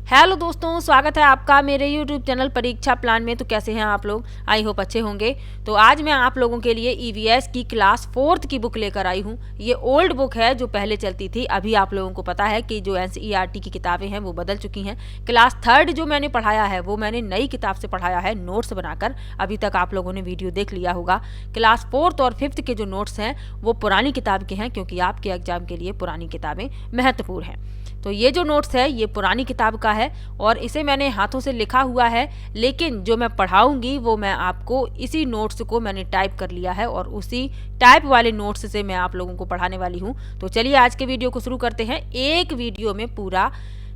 Hello दोस्तों, स्वागत है आपका मेरे YouTube चैनल परीक्षा प्लान में। तो कैसे हैं आप लोग? आई होप अच्छे होंगे। तो आज मैं आप लोगों के लिए ईवीएस की क्लास 4th की बुक लेकर आई हूँ। ये ओल्ड बुक है जो पहले चलती थी। अभी आप लोगों को पता है कि जो एनसीईआरटी की किताबें हैं वो बदल चुकी हैं। क्लास 3rd जो मैंने पढ़ाया है वो मैंने नई किताब से पढ़ाया है, नोट्स बनाकर। अभी तक आप लोगों ने वीडियो देख लिया होगा। क्लास 4th और 5th के जो नोट्स हैं वो पुरानी किताब के हैं, क्योंकि आपके एग्जाम के लिए पुरानी किताबें महत्वपूर्ण हैं। तो ये जो नोट्स है ये पुरानी किताब का है और इसे मैंने हाथों से लिखा हुआ है, लेकिन जो मैं पढ़ाऊंगी वो मैं आपको इसी नोट्स को मैंने टाइप कर लिया है और उसी टाइप वाले नोट्स से मैं आप लोगों को पढ़ाने वाली हूँ। तो चलिए आज के वीडियो को शुरू करते हैं। एक वीडियो में पूरा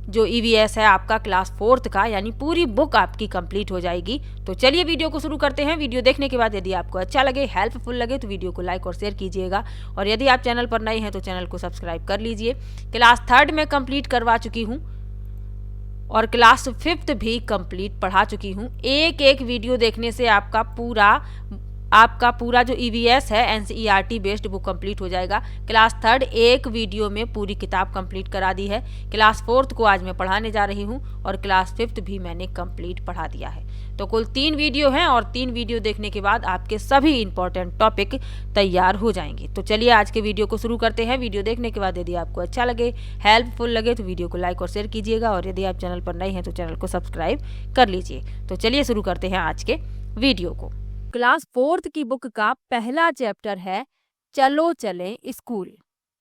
जो ईवीएस है आपका क्लास 4th का, यानी पूरी बुक आपकी कंप्लीट हो जाएगी। तो चलिए वीडियो को शुरू करते हैं। वीडियो देखने के बाद यदि आपको अच्छा लगे, हेल्पफुल लगे, तो वीडियो को लाइक और शेयर कीजिएगा। और यदि आप चैनल पर नए हैं तो चैनल को सब्सक्राइब कर लीजिए। क्लास 3rd में कंप्लीट करवा चुकी हूँ और क्लास 5th भी कंप्लीट पढ़ा चुकी हूँ। एक एक वीडियो देखने से आपका पूरा जो ईवीएस है एनसीईआरटी बेस्ड बुक कंप्लीट हो जाएगा। क्लास 3rd एक वीडियो में पूरी किताब कंप्लीट करा दी है। क्लास 4th को आज मैं पढ़ाने जा रही हूँ और क्लास 5th भी मैंने कंप्लीट पढ़ा दिया है। तो कुल 3 वीडियो हैं और 3 वीडियो देखने के बाद आपके सभी इंपॉर्टेंट टॉपिक तैयार हो जाएंगे। तो चलिए आज के वीडियो को शुरू करते हैं। वीडियो देखने के बाद यदि आपको अच्छा लगे, हेल्पफुल लगे, तो वीडियो को लाइक और शेयर कीजिएगा। और यदि आप चैनल पर नए हैं तो चैनल को सब्सक्राइब कर लीजिए। तो चलिए शुरू करते हैं आज के वीडियो को। क्लास 4th की बुक का पहला चैप्टर है चलो चलें स्कूल,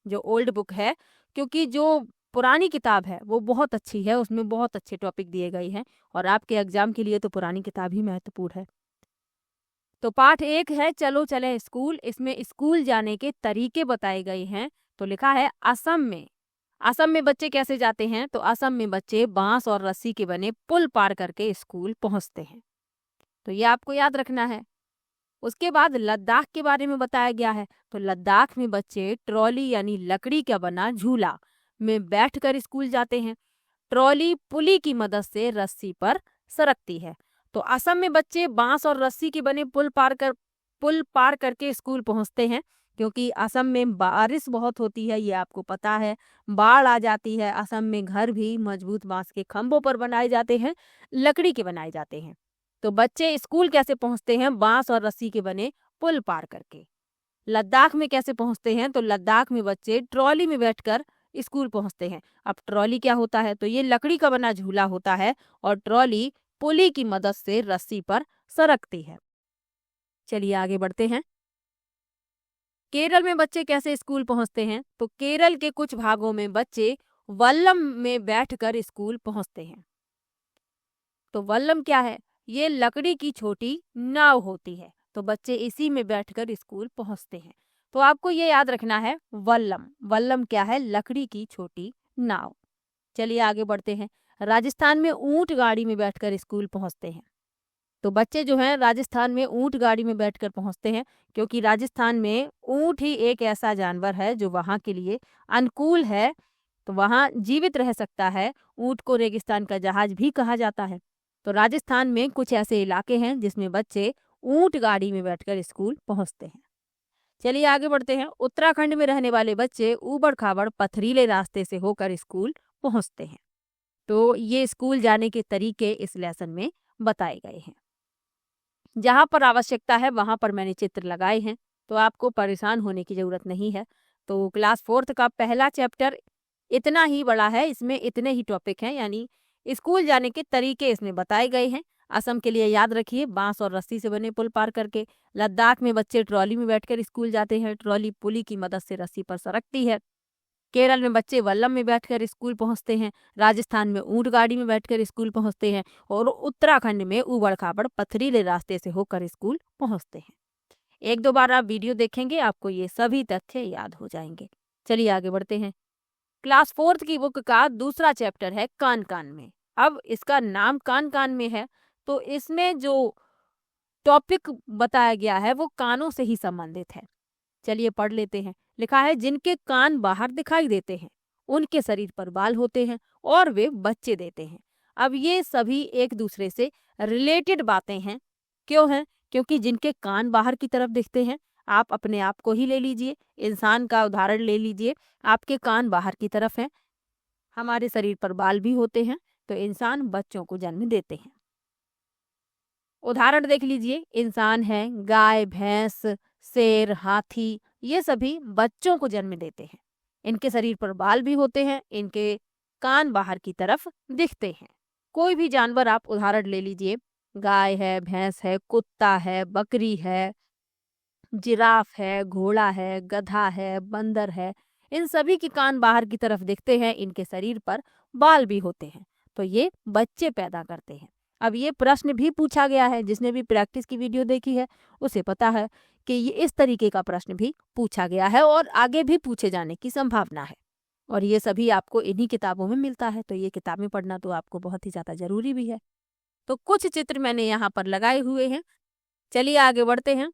जो ओल्ड बुक है, क्योंकि जो पुरानी किताब है वो बहुत अच्छी है, उसमें बहुत अच्छे टॉपिक दिए गए हैं और आपके एग्जाम के लिए तो पुरानी किताब ही महत्वपूर्ण है। तो पाठ 1 है चलो चलें स्कूल। इसमें स्कूल जाने के तरीके बताए गए हैं। तो लिखा है असम में बच्चे कैसे जाते हैं? तो असम में बच्चे बांस और रस्सी के बने पुल पार करके स्कूल पहुंचते हैं। तो ये आपको याद रखना है। उसके बाद लद्दाख के बारे में बताया गया है। तो लद्दाख में बच्चे ट्रॉली यानी लकड़ी का बना झूला में बैठकर स्कूल जाते हैं। ट्रॉली पुली की मदद से रस्सी पर सरकती है। तो असम में बच्चे बांस और रस्सी के बने पुल पार करके स्कूल पहुंचते हैं, क्योंकि असम में बारिश बहुत होती है, ये आपको पता है। बाढ़ आ जाती है। असम में घर भी मजबूत बांस के खंभों पर बनाए जाते हैं, लकड़ी के बनाए जाते हैं। तो बच्चे स्कूल कैसे पहुंचते हैं? बांस और रस्सी के बने पुल पार करके। लद्दाख में कैसे पहुंचते हैं? तो लद्दाख में बच्चे ट्रॉली में बैठकर स्कूल पहुंचते हैं। अब ट्रॉली क्या होता है? तो ये लकड़ी का बना झूला होता है और ट्रॉली पुली की मदद से रस्सी पर सरकती है। चलिए आगे बढ़ते हैं। केरल में बच्चे कैसे स्कूल पहुंचते हैं? तो केरल के कुछ भागों में बच्चे वल्लम में बैठकर स्कूल पहुंचते हैं। तो वल्लम क्या है? ये लकड़ी की छोटी नाव होती है। तो बच्चे इसी में बैठकर स्कूल पहुंचते हैं। तो आपको ये याद रखना है, वल्लम क्या है? लकड़ी की छोटी नाव। चलिए आगे बढ़ते हैं। राजस्थान में ऊंट गाड़ी में बैठकर स्कूल पहुंचते हैं। तो बच्चे जो हैं राजस्थान में ऊंट गाड़ी में बैठकर पहुंचते हैं, क्योंकि राजस्थान में ऊंट ही एक ऐसा जानवर है जो वहां के लिए अनुकूल है। तो वहां जीवित रह सकता है। ऊंट को रेगिस्तान का जहाज भी कहा जाता है। तो राजस्थान में कुछ ऐसे इलाके हैं जिसमें बच्चे ऊंट गाड़ी में बैठकर स्कूल पहुंचते हैं। चलिए आगे बढ़ते हैं। उत्तराखंड में रहने वाले बच्चे ऊबड़ खाबड़ पथरीले रास्ते से होकर स्कूल पहुंचते हैं। तो ये स्कूल जाने के तरीके इस लेसन में बताए गए हैं। जहां पर आवश्यकता है वहां पर मैंने चित्र लगाए हैं, तो आपको परेशान होने की जरूरत नहीं है। तो क्लास 4th का पहला चैप्टर इतना ही बड़ा है, इसमें इतने ही टॉपिक हैं, यानी स्कूल जाने के तरीके इसमें बताए गए हैं। असम के लिए याद रखिए, बांस और रस्सी से बने पुल पार करके। लद्दाख में बच्चे ट्रॉली में बैठकर स्कूल जाते हैं, ट्रॉली पुली की मदद से रस्सी पर सरकती है। केरल में बच्चे वल्लम में बैठकर स्कूल पहुंचते हैं। राजस्थान में ऊंट गाड़ी में बैठकर स्कूल पहुंचते हैं और उत्तराखंड में ऊबड़ खाबड़ पथरीले रास्ते से होकर स्कूल पहुंचते हैं। एक दो बार आप वीडियो देखेंगे, आपको ये सभी तथ्य याद हो जाएंगे। चलिए आगे बढ़ते हैं। क्लास 4th की बुक का दूसरा चैप्टर है कान कान में। अब इसका नाम कान कान में है, तो इसमें जो टॉपिक बताया गया है वो कानों से ही संबंधित है। चलिए पढ़ लेते हैं। लिखा है, जिनके कान बाहर दिखाई देते हैं उनके शरीर पर बाल होते हैं और वे बच्चे देते हैं। अब ये सभी एक दूसरे से रिलेटेड बातें हैं। क्यों हैं? क्योंकि जिनके कान बाहर की तरफ दिखते हैं, आप अपने आप को ही ले लीजिए, इंसान का उदाहरण ले लीजिए। आपके कान बाहर की तरफ हैं, हमारे शरीर पर बाल भी होते हैं, तो इंसान बच्चों को जन्म देते हैं। उदाहरण देख लीजिए, इंसान है, गाय, भैंस, शेर, हाथी, ये सभी बच्चों को जन्म देते हैं। इनके शरीर पर बाल भी होते हैं, इनके कान बाहर की तरफ दिखते हैं। कोई भी जानवर आप उदाहरण ले लीजिए, गाय है, भैंस है, कुत्ता है, बकरी है, जिराफ है, घोड़ा है, गधा है, बंदर है, इन सभी के कान बाहर की तरफ दिखते हैं, इनके शरीर पर बाल भी होते हैं। तो ये बच्चे पैदा करते हैं। अब ये प्रश्न भी पूछा गया है, जिसने भी प्रैक्टिस की वीडियो देखी है उसे पता है कि ये इस तरीके का प्रश्न भी पूछा गया है और आगे भी पूछे जाने की संभावना है। और ये सभी आपको इन्हीं किताबों में मिलता है, तो ये किताबें पढ़ना तो आपको बहुत ही ज़्यादा ज़रूरी भी है। तो कुछ चित्र मैंने यहाँ पर लगाए हुए हैं, चलिए आगे बढ़ते हैं।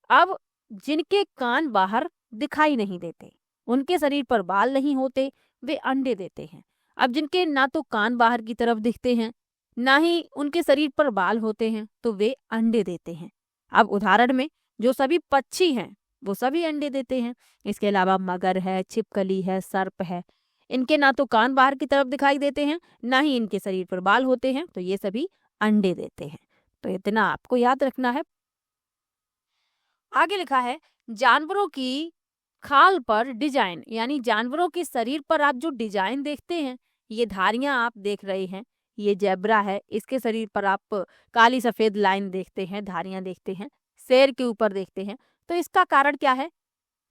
अब जिनके कान बाहर दिखाई नहीं देते, उनके शरीर पर बाल नहीं होते, वे अंडे देते हैं। अब जिनके ना तो कान बाहर की तरफ दिखते हैं, ना ही उनके शरीर पर बाल होते हैं, तो वे अंडे देते हैं। अब उदाहरण में जो सभी पक्षी हैं वो सभी अंडे देते हैं। इसके अलावा मगर है, छिपकली है, सर्प है, इनके ना तो कान बाहर की तरफ दिखाई देते हैं, ना ही इनके शरीर पर बाल होते हैं, तो ये सभी अंडे देते हैं। तो इतना आपको याद रखना है। आगे लिखा है, जानवरों की खाल पर डिजाइन, यानी जानवरों के शरीर पर आप जो डिजाइन देखते हैं, ये धारियां आप देख रहे हैं, ये जेब्रा है, इसके शरीर पर आप काली सफेद लाइन देखते हैं, धारियां देखते हैं, शेर के ऊपर देखते हैं। तो इसका कारण क्या है?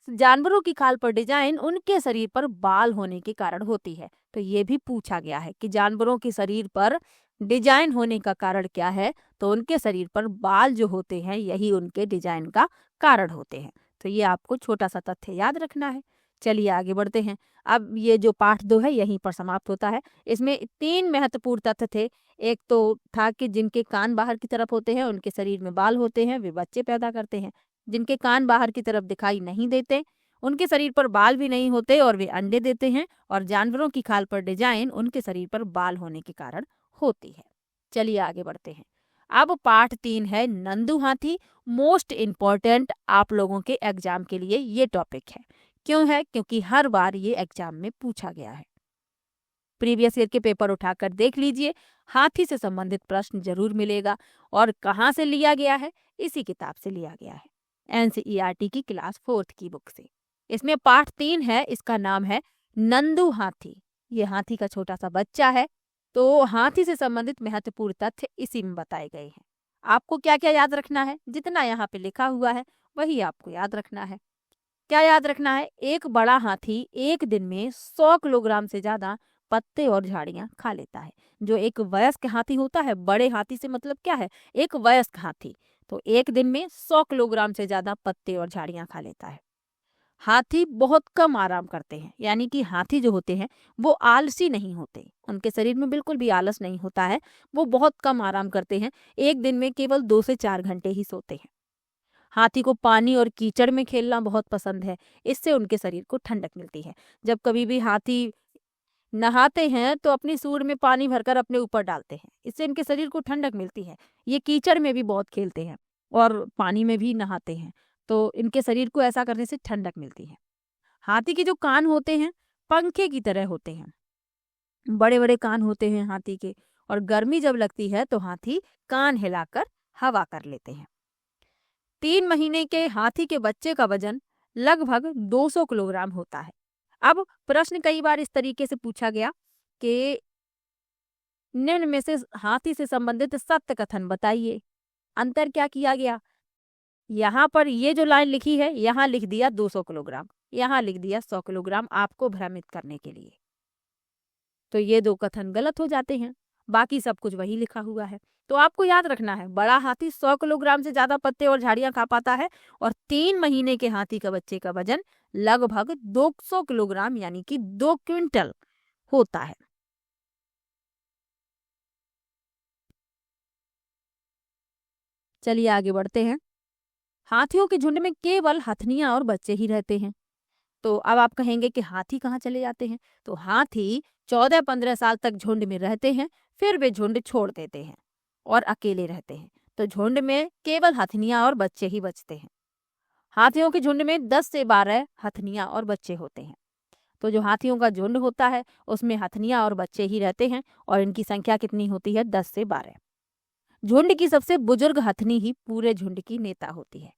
जानवरों की खाल पर डिजाइन उनके शरीर पर बाल होने के कारण होती है। तो ये भी पूछा गया है कि जानवरों के शरीर पर डिजाइन होने का कारण क्या है? तो उनके शरीर पर बाल जो होते हैं यही उनके डिजाइन का कारण होते हैं। तो ये आपको छोटा सा तथ्य याद रखना है। चलिए आगे बढ़ते हैं। अब ये जो पाठ 2 है यहीं पर समाप्त होता है। इसमें 3 महत्वपूर्ण तथ्य थे। एक तो था कि जिनके कान बाहर की तरफ होते हैं उनके शरीर में बाल होते हैं, वे बच्चे पैदा करते हैं। जिनके कान बाहर की तरफ दिखाई नहीं देते, उनके शरीर पर बाल भी नहीं होते और वे अंडे देते हैं। और जानवरों की खाल पर डिजाइन उनके शरीर पर बाल होने के कारण होती है। चलिए आगे बढ़ते हैं। अब पाठ 3 है नंदू हाथी। मोस्ट इम्पॉर्टेंट आप लोगों के एग्जाम के लिए ये टॉपिक है। क्यों है? क्योंकि हर बार ये एग्जाम में पूछा गया है। प्रीवियस ईयर के पेपर उठाकर देख लीजिए, हाथी से संबंधित प्रश्न जरूर मिलेगा। और कहाँ से लिया गया है? इसी किताब से लिया गया है, एनसीईआरटी की क्लास 4th की बुक से। इसमें पाठ 3 है, इसका नाम है नंदू हाथी। ये हाथी का छोटा सा बच्चा है। तो हाथी से संबंधित महत्वपूर्ण तथ्य इसी में बताए गए हैं। आपको क्या क्या याद रखना है? जितना यहाँ पे लिखा हुआ है वही आपको याद रखना है। क्या याद रखना है? एक बड़ा हाथी एक दिन में 100 किलोग्राम से ज्यादा पत्ते और झाड़ियां खा लेता है। जो एक वयस्क हाथी होता है, बड़े हाथी से मतलब क्या है? एक वयस्क हाथी, तो एक दिन में 100 किलोग्राम से ज्यादा पत्ते और झाड़ियां खा लेता है। हाथी बहुत कम आराम करते हैं, यानी कि हाथी जो होते हैं वो आलसी नहीं होते, उनके शरीर में बिल्कुल भी आलस नहीं होता है। वो बहुत कम आराम करते हैं, एक दिन में केवल 2 से 4 घंटे ही सोते हैं। हाथी को पानी और कीचड़ में खेलना बहुत पसंद है, इससे उनके शरीर को ठंडक मिलती है। जब कभी भी हाथी नहाते हैं तो अपनी सूंड में पानी भरकर अपने ऊपर डालते हैं, इससे इनके शरीर को ठंडक मिलती है। ये कीचड़ में भी बहुत खेलते हैं और पानी में भी नहाते हैं, तो इनके शरीर को ऐसा करने से ठंडक मिलती है। हाथी के जो कान होते हैं पंखे की तरह होते हैं, बड़े बड़े कान होते हैं हाथी के। और गर्मी जब लगती है तो हाथी कान हिलाकर हवा कर लेते हैं। 3 महीने के हाथी के बच्चे का वजन लगभग 200 किलोग्राम होता है। अब प्रश्न कई बार इस तरीके से पूछा गया कि निम्न में से हाथी से संबंधित सत्य कथन बताइए। अंतर क्या किया गया? यहाँ पर ये जो लाइन लिखी है, यहाँ लिख दिया 200 किलोग्राम, यहाँ लिख दिया 100 किलोग्राम, आपको भ्रमित करने के लिए। तो ये 2 कथन गलत हो जाते हैं, बाकी सब कुछ वही लिखा हुआ है। तो आपको याद रखना है, बड़ा हाथी 100 किलोग्राम से ज्यादा पत्ते और झाड़ियां खा पाता है और 3 महीने के हाथी का बच्चे का वजन लगभग 200 किलोग्राम यानी कि 2 क्विंटल होता है। चलिए आगे बढ़ते हैं। हाथियों के झुंड में केवल हथनियां और बच्चे ही रहते हैं। तो अब आप कहेंगे कि हाथी कहाँ चले जाते हैं? तो हाथी 14-15 साल तक झुंड में रहते हैं, फिर वे झुंड छोड़ देते हैं और अकेले रहते हैं। तो झुंड में केवल हथनियां और बच्चे ही बचते हैं। हाथियों के झुंड में 10 से 12 हथनियां और बच्चे होते हैं। तो जो हाथियों का झुंड होता है उसमें हथनियां और बच्चे ही रहते हैं और इनकी संख्या कितनी होती है? 10 से 12। झुंड की सबसे बुजुर्ग हथनी ही पूरे झुंड की नेता होती है,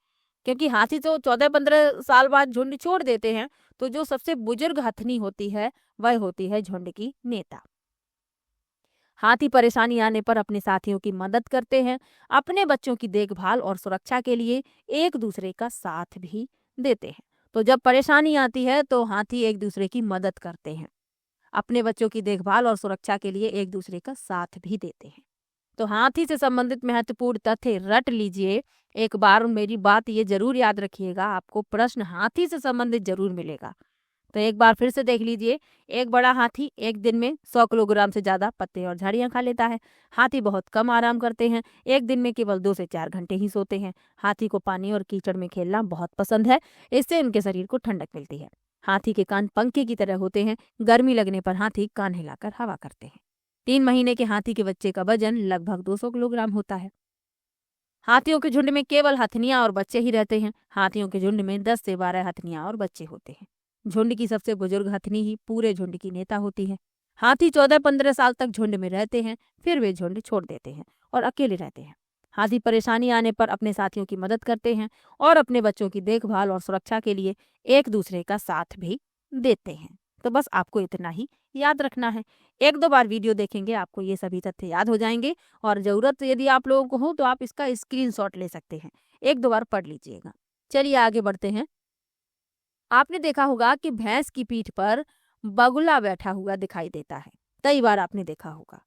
क्योंकि हाथी तो 14-15 साल बाद झुंड छोड़ देते हैं। तो जो सबसे बुजुर्ग हथनी होती है वह होती है झुंड की नेता। हाथी परेशानी आने पर अपने साथियों की मदद करते हैं, अपने बच्चों की देखभाल और सुरक्षा के लिए एक दूसरे का साथ भी देते हैं। तो जब परेशानी आती है तो हाथी एक दूसरे की मदद करते हैं, अपने बच्चों की देखभाल और सुरक्षा के लिए एक दूसरे का साथ भी देते हैं। तो हाथी से संबंधित महत्वपूर्ण तथ्य रट लीजिए। एक बार मेरी बात ये जरूर याद रखिएगा, आपको प्रश्न हाथी से संबंधित जरूर मिलेगा। तो एक बार फिर से देख लीजिए। एक बड़ा हाथी एक दिन में 100 किलोग्राम से ज्यादा पत्ते और झाड़ियां खा लेता है। हाथी बहुत कम आराम करते हैं, एक दिन में केवल 2 से 4 घंटे ही सोते हैं। हाथी को पानी और कीचड़ में खेलना बहुत पसंद है, इससे उनके शरीर को ठंडक मिलती है। हाथी के कान पंखे की तरह होते हैं, गर्मी लगने पर हाथी कान हिलाकर हवा करते हैं। 3 महीने के हाथी के बच्चे का वजन लगभग 200 किलोग्राम होता है। हाथियों के झुंड में केवल हथनियां और बच्चे ही रहते हैं। हाथियों के झुंड में 10 से 12 हथनियां और बच्चे होते हैं। झुंड की सबसे बुजुर्ग हथनी ही पूरे झुंड की नेता होती है। हाथी 14-15 साल तक झुंड में रहते हैं, फिर वे झुंड छोड़ देते हैं और अकेले रहते हैं। हाथी परेशानी आने पर अपने साथियों की मदद करते हैं और अपने बच्चों की देखभाल और सुरक्षा के लिए एक दूसरे का साथ भी देते हैं। तो बस आपको इतना ही याद रखना है। 1-2 बार वीडियो देखेंगे आपको ये सभी तथ्य याद हो जाएंगे, और ज़रूरत यदि आप लोगों को हो तो आप इसका स्क्रीनशॉट ले सकते हैं। 1-2 बार पढ़ लीजिएगा। चलिए आगे बढ़ते हैं। आपने देखा होगा कि भैंस की पीठ पर बगुला बैठा हुआ दिखाई देता है। कई बार आपने देखा होगा।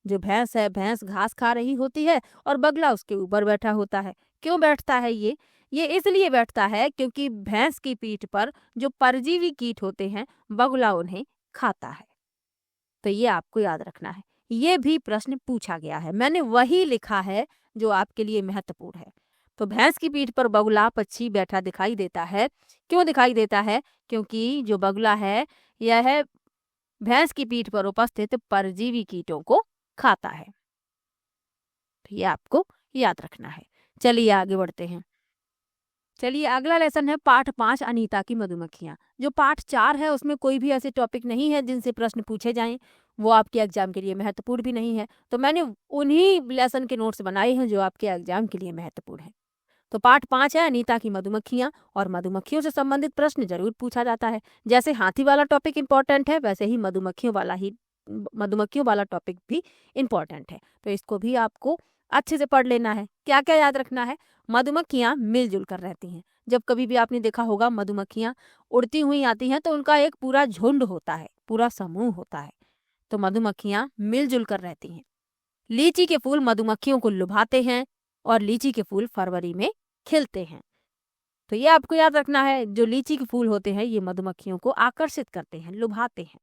जो भैंस है, भैंस घास खा रही होती है और बगला उसके ऊपर बैठा होता है। क्यों बैठता है ये इसलिए बैठता है क्योंकि भैंस की पीठ पर जो परजीवी कीट होते हैं, बगुला उन्हें खाता है। तो ये आपको याद रखना है। ये भी प्रश्न पूछा गया है, मैंने वही लिखा है जो आपके लिए महत्वपूर्ण है। तो भैंस की पीठ पर बगुला पक्षी बैठा दिखाई देता है। क्यों दिखाई देता है? क्योंकि जो बगुला है यह भैंस की पीठ पर उपस्थित परजीवी कीटों को खाता है। तो ये आपको याद रखना है। चलिए आगे बढ़ते हैं। चलिए अगला लेसन है पाठ 5 अनीता की मधुमक्खियां। जो पाठ 4 है उसमें कोई भी ऐसे टॉपिक नहीं है जिनसे प्रश्न पूछे जाएं, वो आपके एग्जाम के लिए महत्वपूर्ण भी नहीं है। तो मैंने उन्हीं लेसन के नोट्स बनाए हैं जो आपके एग्जाम के लिए महत्वपूर्ण है। तो पाठ 5 है अनीता की मधुमक्खियां, और मधुमक्खियों से संबंधित प्रश्न जरूर पूछा जाता है। जैसे हाथी वाला टॉपिक इंपॉर्टेंट है, वैसे ही मधुमक्खियों वाला टॉपिक भी इंपॉर्टेंट है। तो इसको भी आपको अच्छे से पढ़ लेना है। क्या क्या याद रखना है? मधुमक्खियां मिलजुल कर रहती हैं। जब कभी भी आपने देखा होगा मधुमक्खियां उड़ती हुई आती हैं तो उनका एक पूरा झुंड होता है, पूरा समूह होता है। तो मधुमक्खियां मिलजुल कर रहती हैं। लीची के फूल मधुमक्खियों को लुभाते हैं और लीची के फूल फरवरी में खिलते हैं। तो ये आपको याद रखना है, जो लीची के फूल होते हैं ये मधुमक्खियों को आकर्षित करते हैं, लुभाते हैं।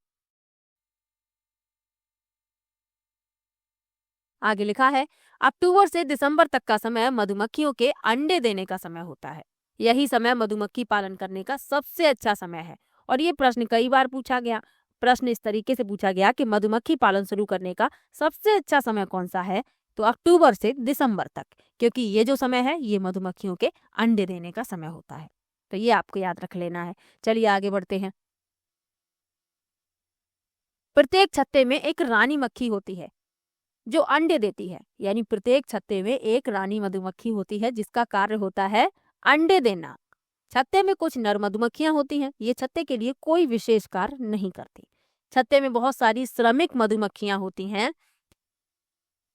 आगे लिखा है अक्टूबर से दिसंबर तक का समय मधुमक्खियों के अंडे देने का समय होता है। यही समय मधुमक्खी पालन करने का सबसे अच्छा समय है। और ये प्रश्न कई बार पूछा गया। प्रश्न इस तरीके से पूछा गया कि मधुमक्खी पालन शुरू करने का सबसे अच्छा समय कौन सा है? तो अक्टूबर से दिसंबर तक, क्योंकि ये जो समय है ये मधुमक्खियों के अंडे देने का समय होता है। तो ये आपको याद रख लेना है। चलिए आगे बढ़ते हैं। प्रत्येक छत्ते में एक रानी मक्खी होती है जो अंडे देती है। यानी प्रत्येक छत्ते में एक रानी मधुमक्खी होती है जिसका कार्य होता है अंडे देना। छत्ते में कुछ नर मधुमक्खियां होती हैं, ये छत्ते के लिए कोई विशेष कार्य नहीं करती। छत्ते में बहुत सारी श्रमिक मधुमक्खियां होती हैं,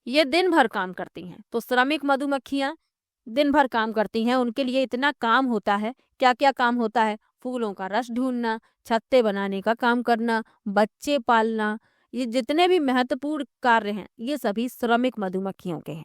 ये दिन भर काम करती हैं। तो श्रमिक मधुमक्खियां दिन भर काम करती हैं, उनके लिए इतना काम होता है। क्या क्या काम होता है? फूलों का रस ढूंढना, छत्ते बनाने का काम करना, बच्चे पालना। ये जितने भी महत्वपूर्ण कार्य हैं ये सभी श्रमिक मधुमक्खियों के हैं।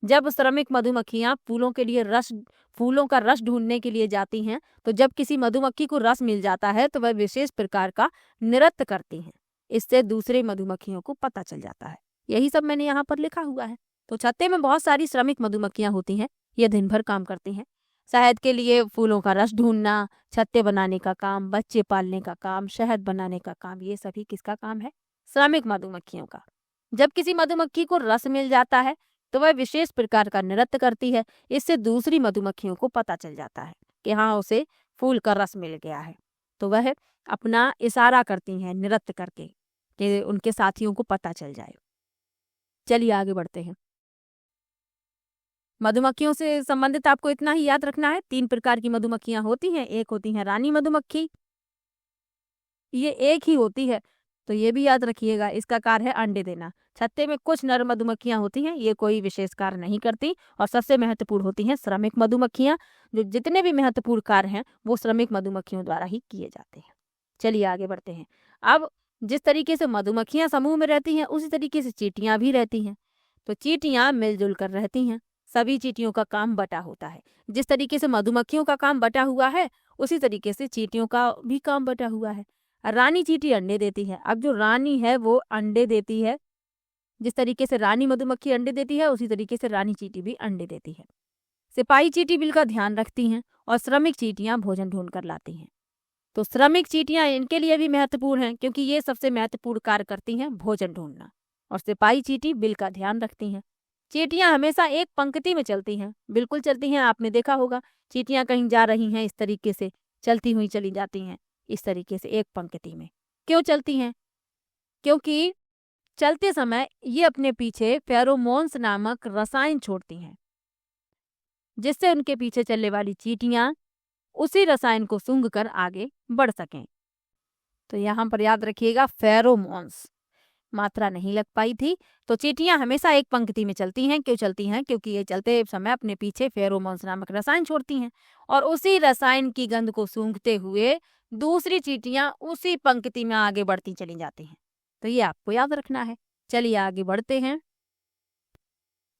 जब श्रमिक मधुमक्खियां फूलों का रस ढूंढने के लिए जाती हैं, तो जब किसी मधुमक्खी को रस मिल जाता है तो वह विशेष प्रकार का नृत्य करती हैं। इससे दूसरे मधुमक्खियों को पता चल जाता है। यही सब मैंने यहाँ पर लिखा हुआ है। तो छत्ते में बहुत सारी श्रमिक मधुमक्खियां होती हैं, ये दिन भर काम करती हैं। शहद के लिए फूलों का रस ढूंढना, छत्ते बनाने का काम, बच्चे पालने का काम, शहद बनाने का काम, ये सभी किसका काम है? श्रमिक मधुमक्खियों का। जब किसी मधुमक्खी को रस मिल जाता है तो वह विशेष प्रकार का नृत्य करती है। इससे दूसरी मधुमक्खियों को पता चल जाता है कि हाँ, उसे फूल का रस मिल गया है। तो वह अपना इशारा करती हैं नृत्य करके कि उनके साथियों को पता चल जाए। चलिए आगे बढ़ते हैं। मधुमक्खियों से संबंधित आपको इतना ही याद रखना है, 3 प्रकार की मधुमक्खियां होती हैं। एक होती हैं रानी मधुमक्खी, ये एक ही होती है, तो ये भी याद रखिएगा। इसका कार्य है अंडे देना। छत्ते में कुछ नर मधुमक्खियां होती हैं, ये कोई विशेष कार्य नहीं करती। और सबसे महत्वपूर्ण होती हैं श्रमिक मधुमक्खियां, जो जितने भी महत्वपूर्ण कार्य हैं वो श्रमिक मधुमक्खियों द्वारा ही किए जाते हैं। चलिए आगे बढ़ते हैं। अब जिस तरीके से मधुमक्खियां समूह में रहती हैं, उसी तरीके से चींटियां भी रहती हैं। तो चींटियां मिलजुल कर रहती हैं, सभी चींटियों का काम बटा होता है। जिस तरीके से मधुमक्खियों का काम बटा हुआ है, उसी तरीके से चींटियों का भी काम बटा हुआ है। रानी चींटी अंडे देती है। अब जो रानी है वो अंडे देती है, जिस तरीके से रानी मधुमक्खी अंडे देती है, उसी तरीके से रानी चींटी भी अंडे देती है। सिपाही चींटी बिल का ध्यान रखती हैं और श्रमिक चींटियां भोजन ढूंढ कर लाती हैं। तो श्रमिक चींटियां इनके लिए भी महत्वपूर्ण हैं, क्योंकि ये सबसे महत्वपूर्ण कार्य करती हैं भोजन ढूंढना। और सिपाही चींटी बिल का ध्यान रखती हैं। चींटियां हमेशा एक पंक्ति में चलती हैं, बिल्कुल चलती हैं। आपने देखा होगा चींटियां कहीं जा रही हैं, इस तरीके से चलती हुई चली जाती हैं, इस तरीके से एक पंक्ति में। क्यों चलती हैं? क्योंकि चलते समय ये अपने पीछे फेरोमोन्स नामक रसायन छोड़ती हैं, जिससे उनके पीछे चलने वाली चींटियां उसी रसायन को सूंघ कर आगे बढ़ सकें। तो यहाँ पर याद रखिएगा फेरोमोन्स, मात्रा नहीं लग पाई थी। तो चींटियां हमेशा एक पंक्ति में चलती हैं। क्यों चलती हैं? क्योंकि ये चलते समय अपने पीछे फेरोमोन्स नामक रसायन छोड़ती हैं, और उसी रसायन की गंध को सूंघते हुए दूसरी चींटियां उसी पंक्ति में आगे बढ़ती चली जाती हैं। तो ये आपको याद रखना है। चलिए आगे बढ़ते हैं।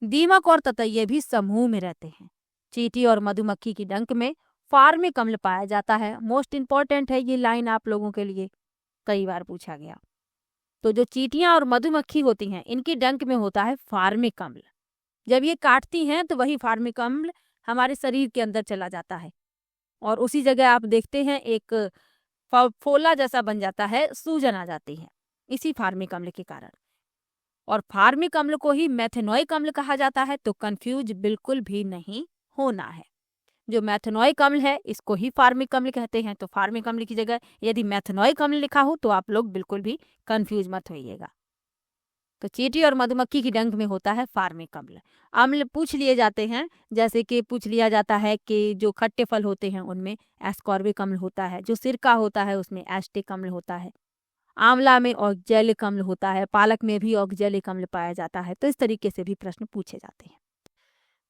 दीमक और ततैये भी समूह में रहते हैं। चींटी और मधुमक्खी की डंक में फार्मिक अम्ल पाया जाता है। मोस्ट इंपॉर्टेंट है ये लाइन आप लोगों के लिए, कई बार पूछा गया। तो जो चींटियां और मधुमक्खी होती हैं, इनकी डंक में होता है फार्मिक अम्ल। जब ये काटती हैं तो वही फार्मिक अम्ल हमारे शरीर के अंदर चला जाता है, और उसी जगह आप देखते हैं एक फोला जैसा बन जाता है, सूजन आ जाती है इसी फार्मिक अम्ल के कारण। और फार्मिक अम्ल को ही मेथेनोइक अम्ल कहा जाता है। तो कंफ्यूज बिल्कुल भी नहीं होना है। जो मेथेनोइक अम्ल है इसको ही फार्मिक अम्ल कहते हैं। तो फार्मिक अम्ल की जगह यदि मेथेनोइक अम्ल लिखा हो तो आप लोग बिल्कुल भी कंफ्यूज मत होइएगा। तो चींटी और मधुमक्खी की डंक में होता है फार्मिक अम्ल। अम्ल पूछ लिए जाते हैं, जैसे कि पूछ लिया जाता है कि जो खट्टे फल होते हैं उनमें एस्कॉर्बिक अम्ल होता है, जो सिरका होता है उसमें एस्टिक अम्ल होता है, आंवला में ऑक्जेलिक अम्ल होता है, पालक में भी ऑक्जेलिक अम्ल पाया जाता है। तो इस तरीके से भी प्रश्न पूछे जाते हैं।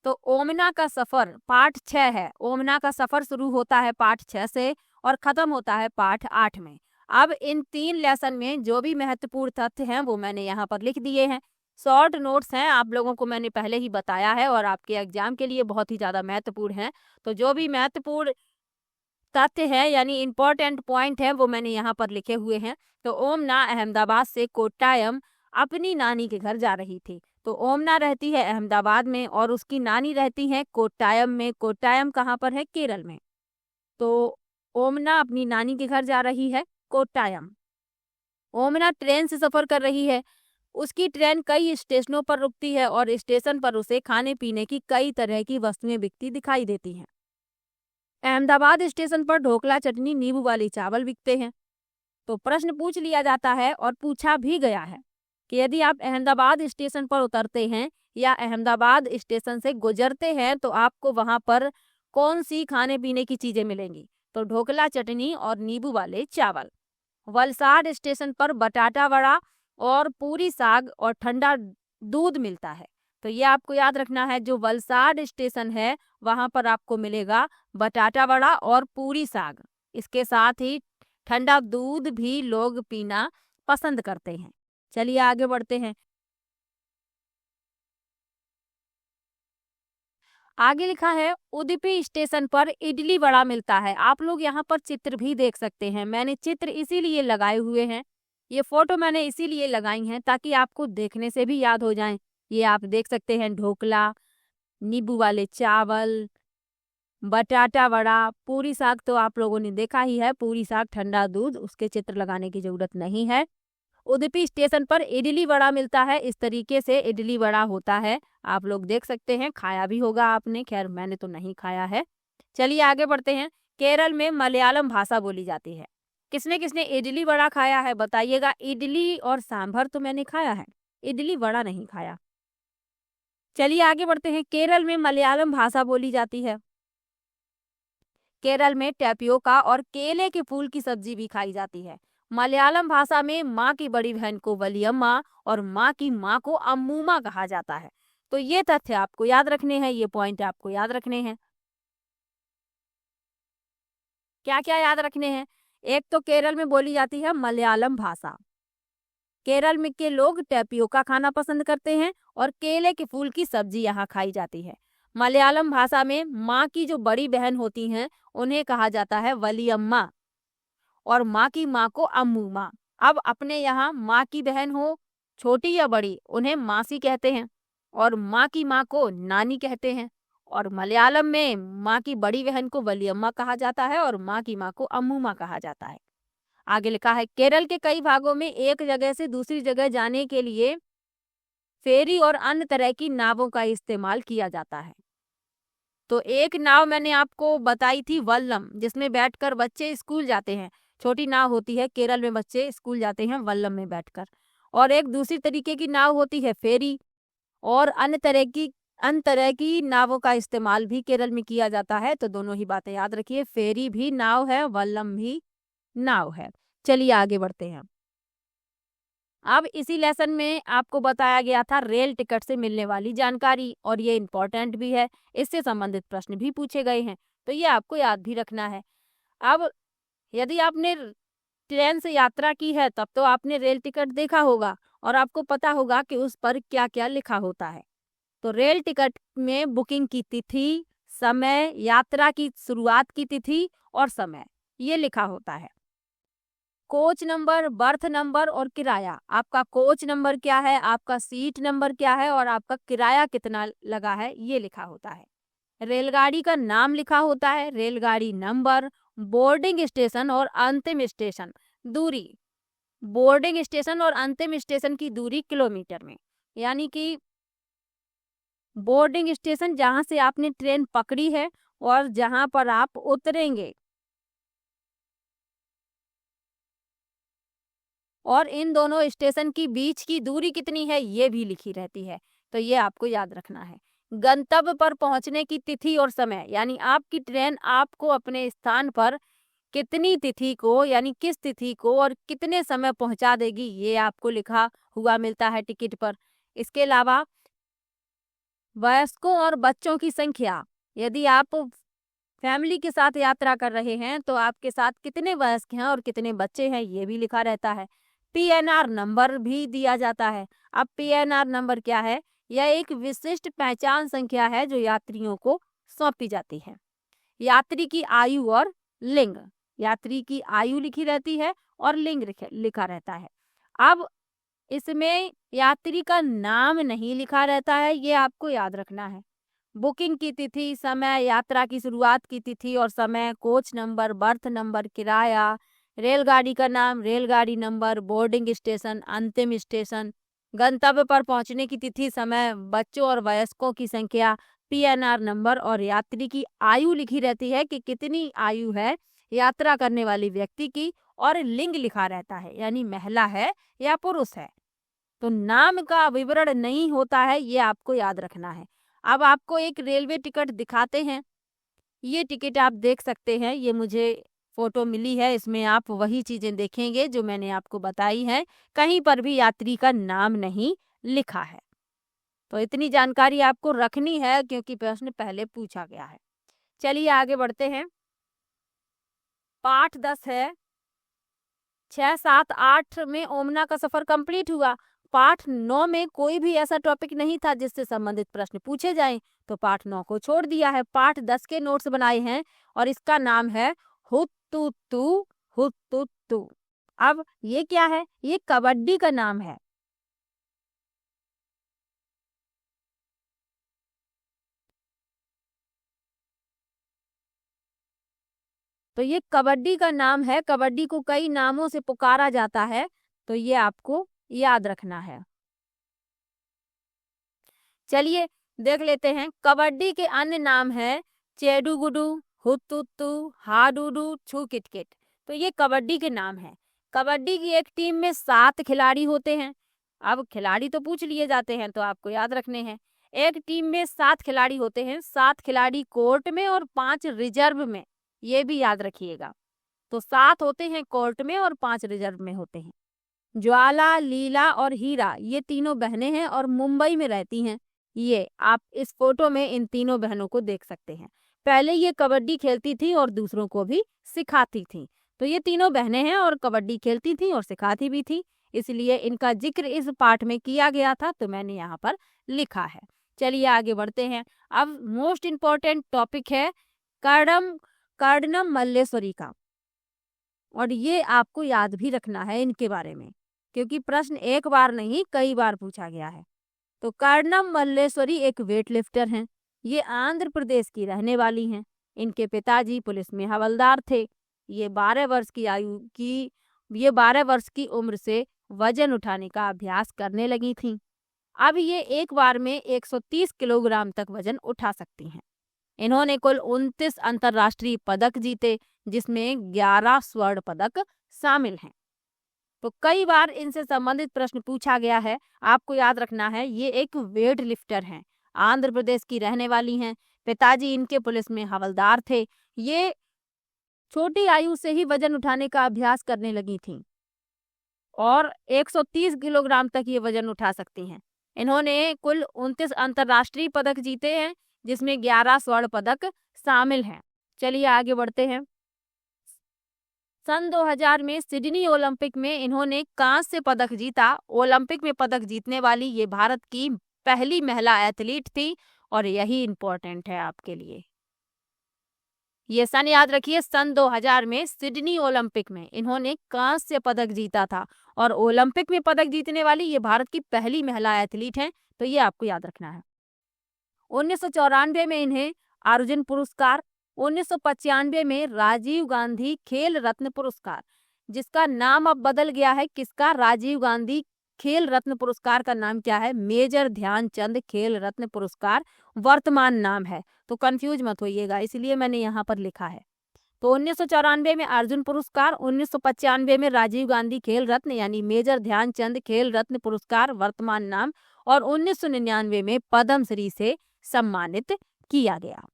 तो ओमना का सफर पाठ 6 है। ओमना का सफर शुरू होता है पाठ 6 से और खत्म होता है पाठ 8 में। अब इन 3 लेसन में जो भी महत्वपूर्ण तथ्य हैं वो मैंने यहाँ पर लिख दिए हैं। शॉर्ट नोट्स हैं, आप लोगों को मैंने पहले ही बताया है और आपके एग्जाम के लिए बहुत ही ज़्यादा महत्वपूर्ण हैं। तो जो भी महत्वपूर्ण तथ्य है यानी इम्पोर्टेंट पॉइंट है वो मैंने यहाँ पर लिखे हुए हैं। तो ओमना अहमदाबाद से कोट्टायम अपनी नानी के घर जा रही थी। तो ओमना रहती है अहमदाबाद में और उसकी नानी रहती है कोट्टायम में। कोट्टायम कहाँ पर है? केरल में। तो ओमना अपनी नानी के घर जा रही है कोट्टायम। ओमना ट्रेन से सफर कर रही है। उसकी ट्रेन कई स्टेशनों पर रुकती है और स्टेशन पर उसे खाने पीने की कई तरह की वस्तुएं बिकती दिखाई देती हैं। अहमदाबाद स्टेशन पर ढोकला, चटनी, नींबू वाली चावल बिकते हैं। तो प्रश्न पूछ लिया जाता है और पूछा भी गया है कि यदि आप अहमदाबाद स्टेशन पर उतरते हैं या अहमदाबाद स्टेशन से गुजरते हैं तो आपको वहां पर कौन सी खाने पीने की चीजें मिलेंगी? तो ढोकला, चटनी और नींबू वाले चावल। वलसाड स्टेशन पर बटाटा वड़ा और पूरी साग और ठंडा दूध मिलता है। तो ये आपको याद रखना है, जो वलसाड स्टेशन है वहां पर आपको मिलेगा बटाटा वड़ा और पूरी साग। इसके साथ ही ठंडा दूध भी लोग पीना पसंद करते हैं। चलिए आगे बढ़ते हैं। आगे लिखा है उडुपी स्टेशन पर इडली वड़ा मिलता है। आप लोग यहाँ पर चित्र भी देख सकते हैं। मैंने चित्र इसीलिए लगाए हुए हैं, ये फोटो मैंने इसीलिए लगाई हैं ताकि आपको देखने से भी याद हो जाएं। ये आप देख सकते हैं ढोकला, नींबू वाले चावल, बटाटा वड़ा, पूरी साग तो आप लोगों ने देखा ही है। पूरी साग, ठंडा दूध, उसके चित्र लगाने की जरूरत नहीं है। उडुपी स्टेशन पर इडली वड़ा मिलता है। इस तरीके से इडली वड़ा होता है, आप लोग देख सकते हैं। खाया भी होगा आपने, खैर मैंने तो नहीं खाया है। चलिए आगे बढ़ते हैं। केरल में मलयालम भाषा बोली जाती है। किसने किसने इडली वड़ा खाया है बताइएगा। इडली और सांभर तो मैंने खाया है, इडली वड़ा नहीं खाया। चलिए आगे बढ़ते हैं। केरल में मलयालम भाषा बोली जाती है। केरल में टैपियोका और केले के फूल की सब्जी भी खाई जाती है। मलयालम भाषा में माँ की बड़ी बहन को वलियम्मा और माँ की माँ को अम्मूमा कहा जाता है। तो ये तथ्य आपको याद रखने हैं, ये पॉइंट आपको याद रखने हैं। क्या क्या याद रखने हैं? एक तो केरल में बोली जाती है मलयालम भाषा। केरल में के लोग टैपियोका खाना पसंद करते हैं और केले के फूल की सब्जी यहाँ खाई जाती है। मलयालम भाषा में माँ की जो बड़ी बहन होती हैं उन्हें कहा जाता है वलियम्मा और माँ की माँ को अम्मू माँ। अब अपने यहाँ माँ की बहन हो छोटी या बड़ी उन्हें मासी कहते हैं और माँ की माँ को नानी कहते हैं। और मलयालम में माँ की बड़ी बहन को वलियम्मा कहा जाता है और माँ की माँ को अम्मू माँ कहा जाता है। आगे लिखा है केरल के कई भागों में एक जगह से दूसरी जगह जाने के लिए फेरी और अन्य तरह की नावों का इस्तेमाल किया जाता है। तो एक नाव मैंने आपको बताई थी वल्लम, जिसमें बैठकर बच्चे स्कूल जाते हैं। छोटी नाव होती है, केरल में बच्चे स्कूल जाते हैं वल्लम में बैठकर। और एक दूसरी तरीके की नाव होती है फेरी और अन्य तरह की नावों का इस्तेमाल भी केरल में किया जाता है। तो दोनों ही बातें याद रखिए, फेरी भी नाव है, वल्लम भी नाव है। चलिए आगे बढ़ते हैं। अब इसी लेसन में आपको बताया गया था रेल टिकट से मिलने वाली जानकारी और ये इम्पोर्टेंट भी है, इससे संबंधित प्रश्न भी पूछे गए हैं, तो ये आपको याद भी रखना है। अब यदि आपने ट्रेन से यात्रा की है तब तो आपने रेल टिकट देखा होगा और आपको पता होगा कि उस पर क्या क्या लिखा होता है। तो रेल टिकट में बुकिंग की तिथि, समय, यात्रा की शुरुआत की तिथि और समय ये लिखा होता है। कोच नंबर, बर्थ नंबर और किराया। आपका कोच नंबर क्या है, आपका सीट नंबर क्या है और आपका किराया कितना लगा है ये लिखा होता है। रेलगाड़ी का नाम लिखा होता है, रेलगाड़ी नंबर, बोर्डिंग स्टेशन और अंतिम स्टेशन दूरी। बोर्डिंग स्टेशन और अंतिम स्टेशन की दूरी किलोमीटर में, यानी कि बोर्डिंग स्टेशन जहां से आपने ट्रेन पकड़ी है और जहां पर आप उतरेंगे, और इन दोनों स्टेशन की बीच की दूरी कितनी है ये भी लिखी रहती है। तो ये आपको याद रखना है। गंतव्य पर पहुंचने की तिथि और समय, यानी आपकी ट्रेन आपको अपने स्थान पर कितनी तिथि को, यानी किस तिथि को और कितने समय पहुंचा देगी, ये आपको लिखा हुआ मिलता है टिकट पर। इसके अलावा वयस्कों और बच्चों की संख्या, यदि आप फैमिली के साथ यात्रा कर रहे हैं तो आपके साथ कितने वयस्क हैं और कितने बच्चे हैं ये भी लिखा रहता है। पीएनआर नंबर भी दिया जाता है। अब पीएनआर नंबर क्या है? यह एक विशिष्ट पहचान संख्या है जो यात्रियों को सौंपी जाती है। यात्री की आयु और लिंग, यात्री की आयु लिखी रहती है और लिंग लिखा रहता है। अब इसमें यात्री का नाम नहीं लिखा रहता है, ये आपको याद रखना है। बुकिंग की तिथि, समय, यात्रा की शुरुआत की तिथि और समय, कोच नंबर, बर्थ नंबर, किराया, रेलगाड़ी का नाम, रेलगाड़ी नंबर, बोर्डिंग स्टेशन, अंतिम स्टेशन, गंतव्य पर पहुंचने की तिथि, समय, बच्चों और वयस्कों की संख्या, पीएनआर नंबर और यात्री की आयु लिखी रहती है कि कितनी आयु है यात्रा करने वाली व्यक्ति की, और लिंग लिखा रहता है यानी महिला है या पुरुष है। तो नाम का विवरण नहीं होता है, ये आपको याद रखना है। अब आपको एक रेलवे टिकट दिखाते हैं। ये टिकट आप देख सकते हैं, ये मुझे फोटो मिली है, इसमें आप वही चीजें देखेंगे जो मैंने आपको बताई है। कहीं पर भी यात्री का नाम नहीं लिखा है। तो इतनी जानकारी आपको रखनी है क्योंकि प्रश्न पहले पूछा गया है। चलिए आगे बढ़ते हैं। पाठ 10 है। 6, 7, 8 में ओमना का सफर कंप्लीट हुआ। पाठ 9 में कोई भी ऐसा टॉपिक नहीं था जिससे संबंधित प्रश्न पूछे जाएं, तो पाठ 9 को छोड़ दिया है। पाठ 10 के नोट्स बनाए हैं और इसका नाम है हुत्तुतु हुत्तुतु। अब ये क्या है? ये कबड्डी का नाम है। तो ये कबड्डी का नाम है, कबड्डी को कई नामों से पुकारा जाता है, तो ये आपको याद रखना है। चलिए देख लेते हैं। कबड्डी के अन्य नाम है चेडू गुडू, हुत्तुत्तु, हाडूडू, छू किटकिट। तो ये कबड्डी के नाम है। कबड्डी की एक टीम में 7 खिलाड़ी होते हैं। अब खिलाड़ी तो पूछ लिए जाते हैं तो आपको याद रखने हैं। एक टीम में 7 खिलाड़ी होते हैं, 7 खिलाड़ी कोर्ट में और 5 रिजर्व में, ये भी याद रखिएगा। तो 7 होते हैं कोर्ट में और 5 रिजर्व में होते हैं। ज्वाला, लीला और हीरा ये तीनों बहनें हैं और मुंबई में रहती हैं। ये आप इस फोटो में इन तीनों बहनों को देख सकते हैं। पहले ये कबड्डी खेलती थी और दूसरों को भी सिखाती थी। तो ये तीनों बहनें हैं और कबड्डी खेलती थी और सिखाती भी थी, इसलिए इनका जिक्र इस पाठ में किया गया था, तो मैंने यहाँ पर लिखा है। चलिए आगे बढ़ते हैं। अब मोस्ट इम्पोर्टेंट टॉपिक है कर्णम मल्लेश्वरी का, और ये आपको याद भी रखना है इनके बारे में, क्योंकि प्रश्न एक बार नहीं कई बार पूछा गया है। तो कर्णम मल्लेश्वरी एक वेट लिफ्टर हैं। ये आंध्र प्रदेश की रहने वाली हैं। इनके पिताजी पुलिस में हवलदार थे। ये 12 वर्ष की उम्र से वजन उठाने का अभ्यास करने लगी थीं। अब ये एक बार में 130 किलोग्राम तक वजन उठा सकती हैं। इन्होंने कुल 29 अंतर्राष्ट्रीय पदक जीते, जिसमें 11 स्वर्ण पदक शामिल हैं। तो कई बार इनसे संबंधित प्रश्न पूछा गया है। आपको याद रखना है, ये एक वेट लिफ्टर हैं, आंध्र प्रदेश की रहने वाली हैं, पिताजी इनके पुलिस में हवलदार थे। ये छोटी आयु से ही वजन उठाने का अभ्यास करने लगी थीं और 130 किलोग्राम तक ये वजन उठा सकती हैं। इन्होंने कुल 29 अंतर्राष्ट्रीय पदक जीते हैं, जिसमें 11 स्वर्ण पदक शामिल हैं। चलिए आगे बढ़ते हैं। सन 2000 में सिडनी ओलंपिक में इन्होंने कांस्य पदक जीता। ओलंपिक में पदक जीतने वाली ये भारत की पहली महिला एथलीट थी, और यही इम्पोर्टेंट है आपके लिए। ये सन याद रखिए, सन 2000 में सिडनी ओलंपिक में इन्होंने कांस्य पदक जीता था, और ओलंपिक में पदक जीतने वाली ये भारत की पहली महिला एथलीट हैं, तो ये आपको याद रखना है। 1994 में इन्हें अर्जुन पुरस्कार, 1995 में राजीव गांधी खेल रत्न पुरस्कार, जिसका नाम अब बदल गया है। किसका? राजीव गांधी खेल रत्न पुरस्कार का नाम क्या है? मेजर ध्यानचंद खेल रत्न पुरस्कार वर्तमान नाम है, तो कंफ्यूज मत होइएगा, इसलिए मैंने यहाँ पर लिखा है। तो 1994 में अर्जुन पुरस्कार, 1995 में राजीव गांधी खेल रत्न यानी मेजर ध्यानचंद खेल रत्न पुरस्कार वर्तमान नाम, और 1999 में पद्म श्री से सम्मानित किया गया।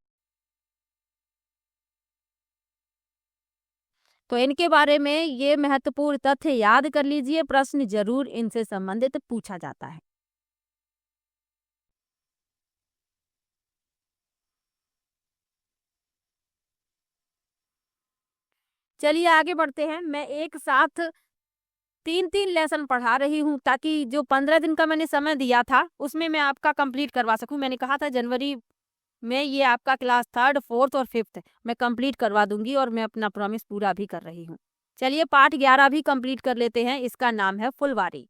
तो इनके बारे में ये महत्वपूर्ण तथ्य याद कर लीजिए, प्रश्न जरूर इनसे संबंधित पूछा जाता है। चलिए आगे बढ़ते हैं। मैं एक साथ 3-3 लेसन पढ़ा रही हूँ, ताकि जो 15 दिन का मैंने समय दिया था उसमें मैं आपका कंप्लीट करवा सकूँ। मैंने कहा था जनवरी में ये आपका क्लास 3rd, 4th और 5th मैं कंप्लीट करवा दूंगी, और मैं अपना प्रॉमिस पूरा भी कर रही हूँ। चलिए पाठ 11 भी कंप्लीट कर लेते हैं। इसका नाम है फुलवारी।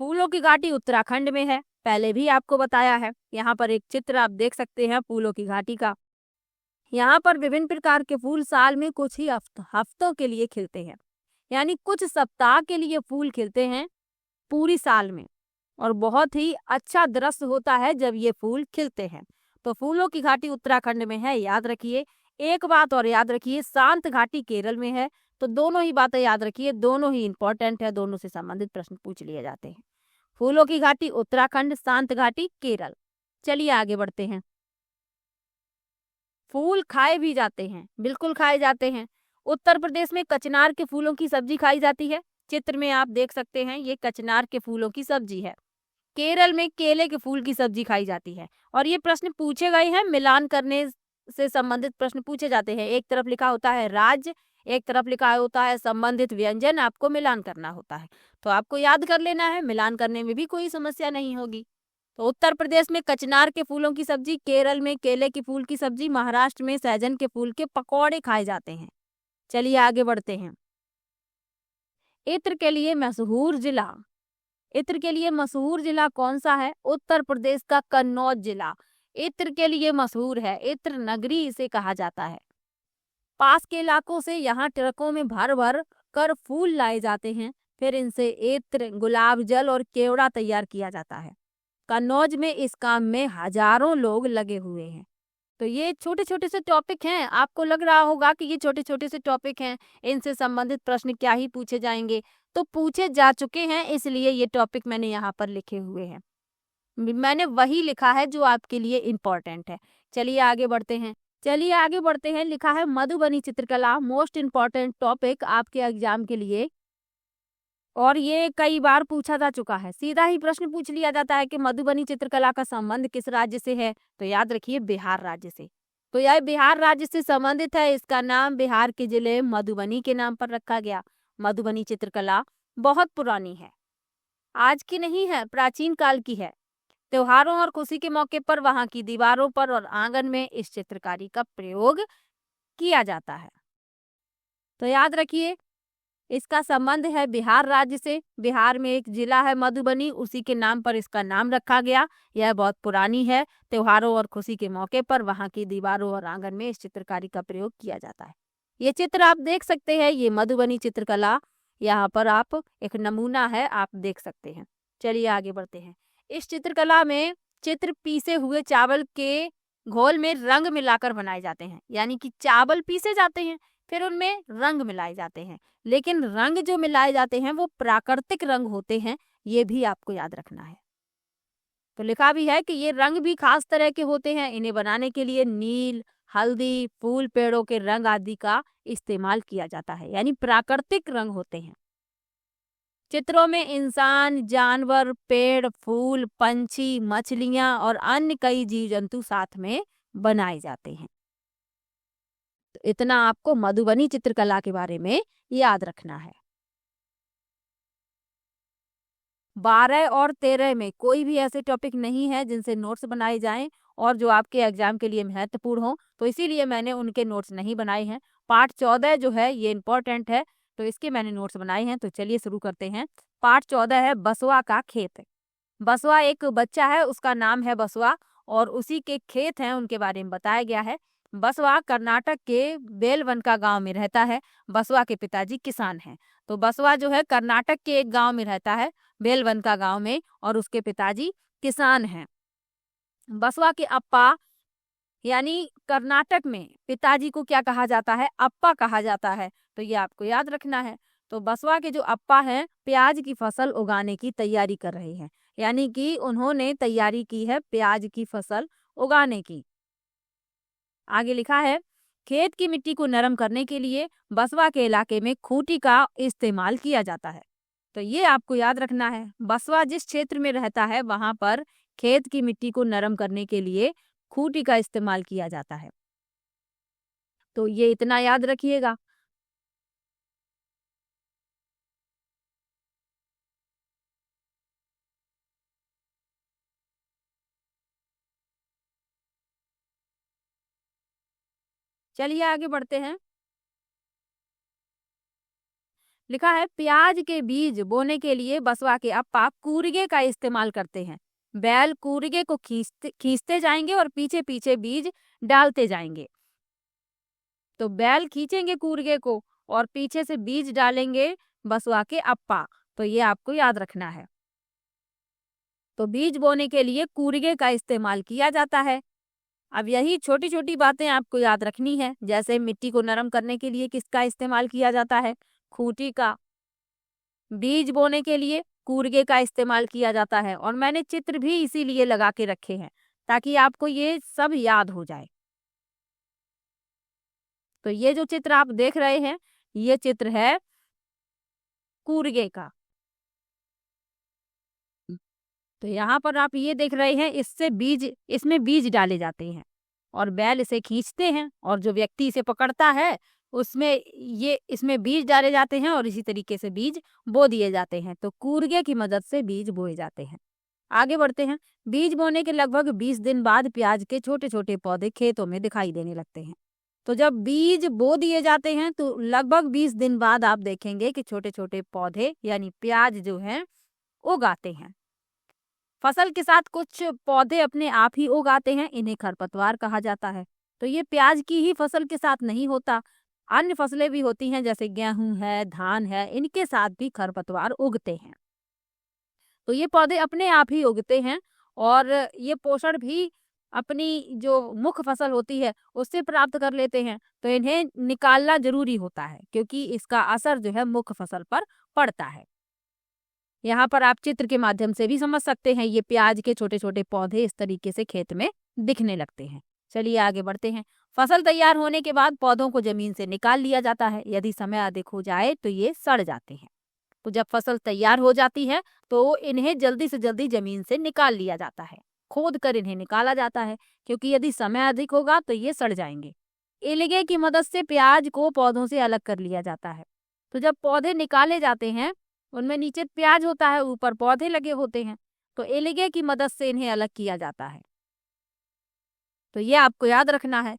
फूलों की घाटी उत्तराखंड में है, पहले भी आपको बताया है। यहाँ पर एक चित्र आप देख सकते हैं फूलों की घाटी का। यहाँ पर विभिन्न प्रकार के फूल साल में कुछ ही हफ्तों के लिए खिलते हैं, यानी कुछ सप्ताह के लिए फूल खिलते हैं पूरी साल में, और बहुत ही अच्छा दृश्य होता है जब ये फूल खिलते हैं। तो फूलों की घाटी उत्तराखंड में है, याद रखिए। एक बात और याद रखिए, शांत घाटी केरल में है। तो दोनों ही बातें याद रखिए, दोनों ही इंपॉर्टेंट है, दोनों से संबंधित प्रश्न पूछ लिए जाते हैं। फूलों की घाटी उत्तराखंड, शांत घाटी केरल। चलिए आगे बढ़ते हैं। फूल खाए भी जाते हैं, बिल्कुल खाए जाते हैं। उत्तर प्रदेश में कचनार के फूलों की सब्जी खाई जाती है। चित्र में आप देख सकते हैं, ये कचनार के फूलों की सब्जी है। केरल में केले के फूल की सब्जी खाई जाती है। और ये प्रश्न पूछे गए हैं, मिलान करने से संबंधित प्रश्न पूछे जाते हैं। एक तरफ लिखा होता है राज्य, एक तरफ लिखा होता है संबंधित व्यंजन, आपको मिलान करना होता है। तो आपको याद कर लेना है, मिलान करने में भी कोई समस्या नहीं होगी। तो उत्तर प्रदेश में कचनार के फूलों की सब्जी, केरल में केले के फूल की सब्जी, महाराष्ट्र में सहजन के फूल के पकौड़े खाए जाते हैं। चलिए आगे बढ़ते हैं। इत्र के लिए मशहूर जिला, इत्र के लिए मशहूर जिला कौन सा है? उत्तर प्रदेश का कन्नौज जिला इत्र के लिए मशहूर है। इत्र नगरी इसे कहा जाता है। पास के इलाकों से यहाँ ट्रकों में भर भर कर फूल लाए जाते हैं, फिर इनसे इत्र, गुलाब जल और केवड़ा तैयार किया जाता है। कन्नौज में इस काम में हजारों लोग लगे हुए हैं। तो ये छोटे छोटे से टॉपिक हैं, आपको लग रहा होगा कि ये छोटे छोटे से टॉपिक हैं, इनसे संबंधित प्रश्न क्या ही पूछे जाएंगे, तो पूछे जा चुके हैं, इसलिए ये टॉपिक मैंने यहाँ पर लिखे हुए हैं। मैंने वही लिखा है जो आपके लिए इम्पोर्टेंट है। चलिए आगे बढ़ते हैं। लिखा है मधुबनी चित्रकला मोस्ट इम्पोर्टेंट टॉपिक आपके एग्जाम के लिए, और ये कई बार पूछा जा चुका है। सीधा ही प्रश्न पूछ लिया जाता है कि मधुबनी चित्रकला का संबंध किस राज्य से है, तो याद रखिए बिहार राज्य से। तो यह बिहार राज्य से संबंधित है, इसका नाम बिहार के जिले मधुबनी के नाम पर रखा गया। मधुबनी चित्रकला बहुत पुरानी है, आज की नहीं है, प्राचीन काल की है। त्योहारों और खुशी के मौके पर वहां की दीवारों पर और आंगन में इस चित्रकारी का प्रयोग किया जाता है। तो याद रखिए इसका संबंध है बिहार राज्य से। बिहार में एक जिला है मधुबनी, उसी के नाम पर इसका नाम रखा गया। यह बहुत पुरानी है। त्योहारों और खुशी के मौके पर वहां की दीवारों और आंगन में इस चित्रकारी का प्रयोग किया जाता है। ये चित्र आप देख सकते हैं, ये मधुबनी चित्रकला, यहाँ पर आप एक नमूना है, आप देख सकते हैं। चलिए आगे बढ़ते हैं। इस चित्रकला में चित्र पीसे हुए चावल के घोल में रंग मिलाकर बनाए जाते हैं, यानी कि चावल पीसे जाते हैं, फिर उनमें रंग मिलाए जाते हैं, लेकिन रंग जो मिलाए जाते हैं वो प्राकृतिक रंग होते हैं, ये भी आपको याद रखना है। तो लिखा भी है कि ये रंग भी खास तरह के होते हैं, इन्हें बनाने के लिए नील, हल्दी, फूल, पेड़ों के रंग आदि का इस्तेमाल किया जाता है, यानी प्राकृतिक रंग होते हैं। चित्रों में इंसान, जानवर, पेड़, फूल, पंछी, मछलियां और अन्य कई जीव जंतु साथ में बनाए जाते हैं। तो इतना आपको मधुबनी चित्रकला के बारे में याद रखना है। 12 और 13 में कोई भी ऐसे टॉपिक नहीं है जिनसे नोट्स बनाए जाएं और जो आपके एग्जाम के लिए महत्वपूर्ण हो, तो इसीलिए मैंने उनके नोट्स नहीं बनाए हैं। पार्ट 14 जो है ये इम्पोर्टेंट है, तो इसके मैंने नोट्स बनाए हैं। तो चलिए शुरू करते हैं। पार्ट 14 है बसवा का खेत। बसवा एक बच्चा है, उसका नाम है बसवा, और उसी के खेत हैं, उनके बारे में बताया गया है। बसवा कर्नाटक के बेलवनका गांव में रहता है। बसवा के पिताजी किसान हैं। तो बसवा जो है कर्नाटक के एक गांव में रहता है, बेलवनका गांव में, और उसके पिताजी किसान हैं। बसवा के अप्पा, यानी कर्नाटक में पिताजी को क्या कहा जाता है, अप्पा कहा जाता है। तो ये आपको याद रखना है। तो बसवा के जो अप्पा हैं प्याज की फसल उगाने की तैयारी कर रहे हैं, यानी कि उन्होंने तैयारी की है प्याज की फसल उगाने की। आगे लिखा है खेत की मिट्टी को नरम करने के लिए बसवा के इलाके में खूंटी का इस्तेमाल किया जाता है। तो ये आपको याद रखना है, बसवा जिस क्षेत्र में रहता है वहां पर खेत की मिट्टी को नरम करने के लिए खूंटी का इस्तेमाल किया जाता है। तो ये इतना याद रखिएगा। चलिए आगे बढ़ते हैं। लिखा है प्याज के बीज बोने के लिए बसवा के अप्पा कूरिगे का इस्तेमाल करते हैं। बैल कूरिगे को खींचते खींचते जाएंगे और पीछे पीछे बीज डालते जाएंगे। तो बैल खींचेंगे कूरिगे को और पीछे से बीज डालेंगे बसवा के अप्पा। तो ये आपको याद रखना है। तो बीज बोने के लिए कूरिगे का इस्तेमाल किया जाता है। अब यही छोटी छोटी बातें आपको याद रखनी है, जैसे मिट्टी को नरम करने के लिए किसका इस्तेमाल किया जाता है, खूंटी का। बीज बोने के लिए कूरिगे का इस्तेमाल किया जाता है, और मैंने चित्र भी इसीलिए लगा के रखे हैं ताकि आपको ये सब याद हो जाए। तो ये जो चित्र आप देख रहे हैं ये चित्र है कूरिगे का। तो यहाँ पर आप ये देख रहे हैं इसमें बीज डाले जाते हैं और बैल इसे खींचते हैं, और जो व्यक्ति इसे पकड़ता है इसमें बीज डाले जाते हैं और इसी तरीके से बीज बो दिए जाते हैं। तो कूरिगे की मदद से बीज बोए जाते हैं। आगे बढ़ते हैं। बीज बोने के लगभग 20 दिन बाद प्याज के छोटे छोटे पौधे खेतों में दिखाई देने लगते हैं। तो जब बीज बो दिए जाते हैं तो लगभग 20 दिन बाद आप देखेंगे कि छोटे छोटे पौधे यानी प्याज जो हैं उगाते हैं। फसल के साथ कुछ पौधे अपने आप ही उगाते हैं, इन्हें खरपतवार कहा जाता है। तो ये प्याज की ही फसल के साथ नहीं होता, अन्य फसलें भी होती हैं जैसे गेहूं है, धान है, इनके साथ भी खरपतवार उगते हैं। तो ये पौधे अपने आप ही उगते हैं और ये पोषण भी अपनी जो मुख्य फसल होती है उससे प्राप्त कर लेते हैं, तो इन्हें निकालना जरूरी होता है क्योंकि इसका असर जो है मुख्य फसल पर पड़ता है। यहाँ पर आप चित्र के माध्यम से भी समझ सकते हैं, ये प्याज के छोटे छोटे पौधे इस तरीके से खेत में दिखने लगते हैं। चलिए आगे बढ़ते हैं। फसल तैयार होने के बाद पौधों को जमीन से निकाल लिया जाता है। यदि समय अधिक हो जाए तो ये सड़ जाते हैं। तो जब फसल तैयार हो जाती है तो इन्हें जल्दी से जल्दी जमीन से निकाल लिया जाता है, खोद कर इन्हें निकाला जाता है, क्योंकि यदि समय अधिक होगा तो ये सड़ जाएंगे। एलिगे की मदद से प्याज को पौधों से अलग कर लिया जाता है। तो जब पौधे निकाले जाते हैं, उनमें नीचे प्याज होता है, ऊपर पौधे लगे होते हैं, तो एलिगे की मदद से इन्हें अलग किया जाता है। तो ये आपको याद रखना है,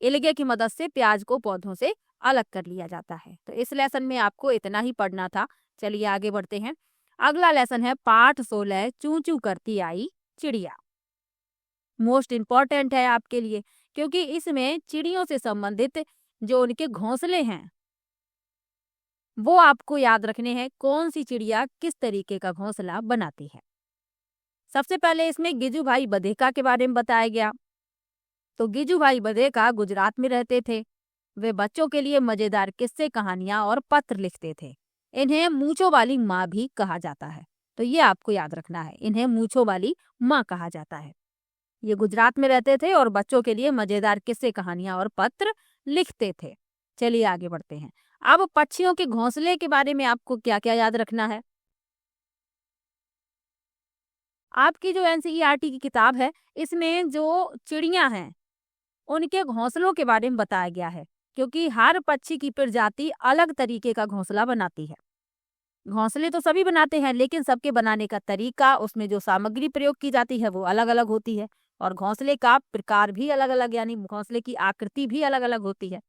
एलिगे की मदद से प्याज को पौधों से अलग कर लिया जाता है। तो इस लेसन में आपको इतना ही पढ़ना था। चलिए आगे बढ़ते हैं। अगला लेसन है पाठ 16, चू चू करती आई चिड़िया। मोस्ट इम्पॉर्टेंट है आपके लिए, क्योंकि इसमें चिड़ियों से संबंधित जो उनके घोंसले हैं वो आपको याद रखने हैं, कौन सी चिड़िया किस तरीके का घोंसला बनाती है। सबसे पहले इसमें गिजू भाई बधेका के बारे में बताया गया। तो गिजू भाई बधेका गुजरात में रहते थे। वे बच्चों के लिए मजेदार किस्से, कहानियां और पत्र लिखते थे। इन्हें मूंछों वाली माँ भी कहा जाता है। तो ये आपको याद रखना है, इन्हें मूंछों वाली माँ कहा जाता है। ये गुजरात में रहते थे और बच्चों के लिए मजेदार किस्से, कहानियां और पत्र लिखते थे। चलिए आगे बढ़ते हैं। अब पक्षियों के घोंसले के बारे में आपको क्या क्या याद रखना है। आपकी जो एनसीईआरटी की किताब है, इसमें जो चिड़ियां हैं उनके घोंसलों के बारे में बताया गया है, क्योंकि हर पक्षी की प्रजाति अलग तरीके का घोंसला बनाती है। घोंसले तो सभी बनाते हैं, लेकिन सबके बनाने का तरीका, उसमें जो सामग्री प्रयोग की जाती है वो अलग अलग होती है, और घोंसले का प्रकार भी अलग अलग, यानी घोंसले की आकृति भी अलग अलग होती है।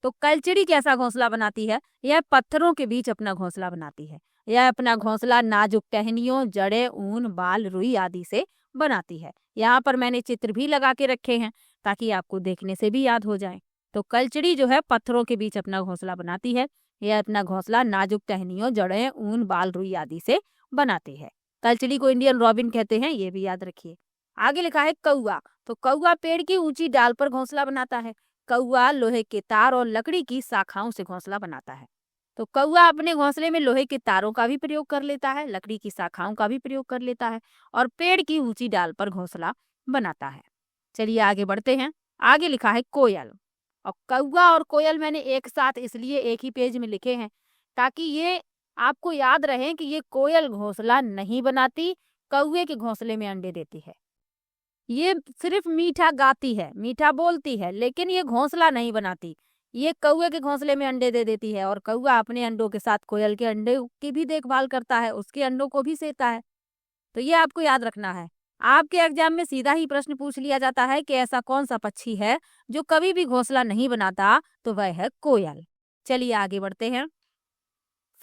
तो कलचिड़ी कैसा घोंसला बनाती है? यह पत्थरों के बीच अपना घोंसला बनाती है। यह अपना घोंसला नाजुक टहनियों, जड़ें, ऊन, बाल, रुई आदि से बनाती है। यहाँ पर मैंने चित्र भी लगा के रखे हैं ताकि आपको देखने से भी याद हो जाए। तो कलचिड़ी जो है पत्थरों के बीच अपना घोंसला बनाती है। यह अपना घोंसला नाजुक टहनियों, जड़ें, ऊन, बाल, रुई आदि से बनाती है। कलचिड़ी को इंडियन रॉबिन कहते हैं, ये भी याद रखिए। आगे लिखा है कौआ। तो कौआ पेड़ की ऊंची डाल पर घोंसला बनाता है। कौआ लोहे के तार और लकड़ी की शाखाओं से घोंसला बनाता है। तो कौआ अपने घोंसले में लोहे के तारों का भी प्रयोग कर लेता है, लकड़ी की शाखाओं का भी प्रयोग कर लेता है, और पेड़ की ऊंची डाल पर घोंसला बनाता है। चलिए आगे बढ़ते हैं। आगे लिखा है कोयल। और कौआ और कोयल मैंने एक साथ इसलिए एक ही पेज में लिखे हैं ताकि ये आपको याद रहे कि ये कोयल घोंसला नहीं बनाती, कौए के घोंसले में अंडे देती है। ये सिर्फ मीठा गाती है, मीठा बोलती है, लेकिन ये घोंसला नहीं बनाती। ये कौए के घोंसले में अंडे दे देती है, और कौआ अपने अंडों के साथ कोयल के अंडे की भी देखभाल करता है, उसके अंडों को भी सेता है। तो ये आपको याद रखना है। आपके एग्जाम में सीधा ही प्रश्न पूछ लिया जाता है कि ऐसा कौन सा पक्षी है जो कभी भी घोंसला नहीं बनाता, तो वह है कोयल। चलिए आगे बढ़ते हैं।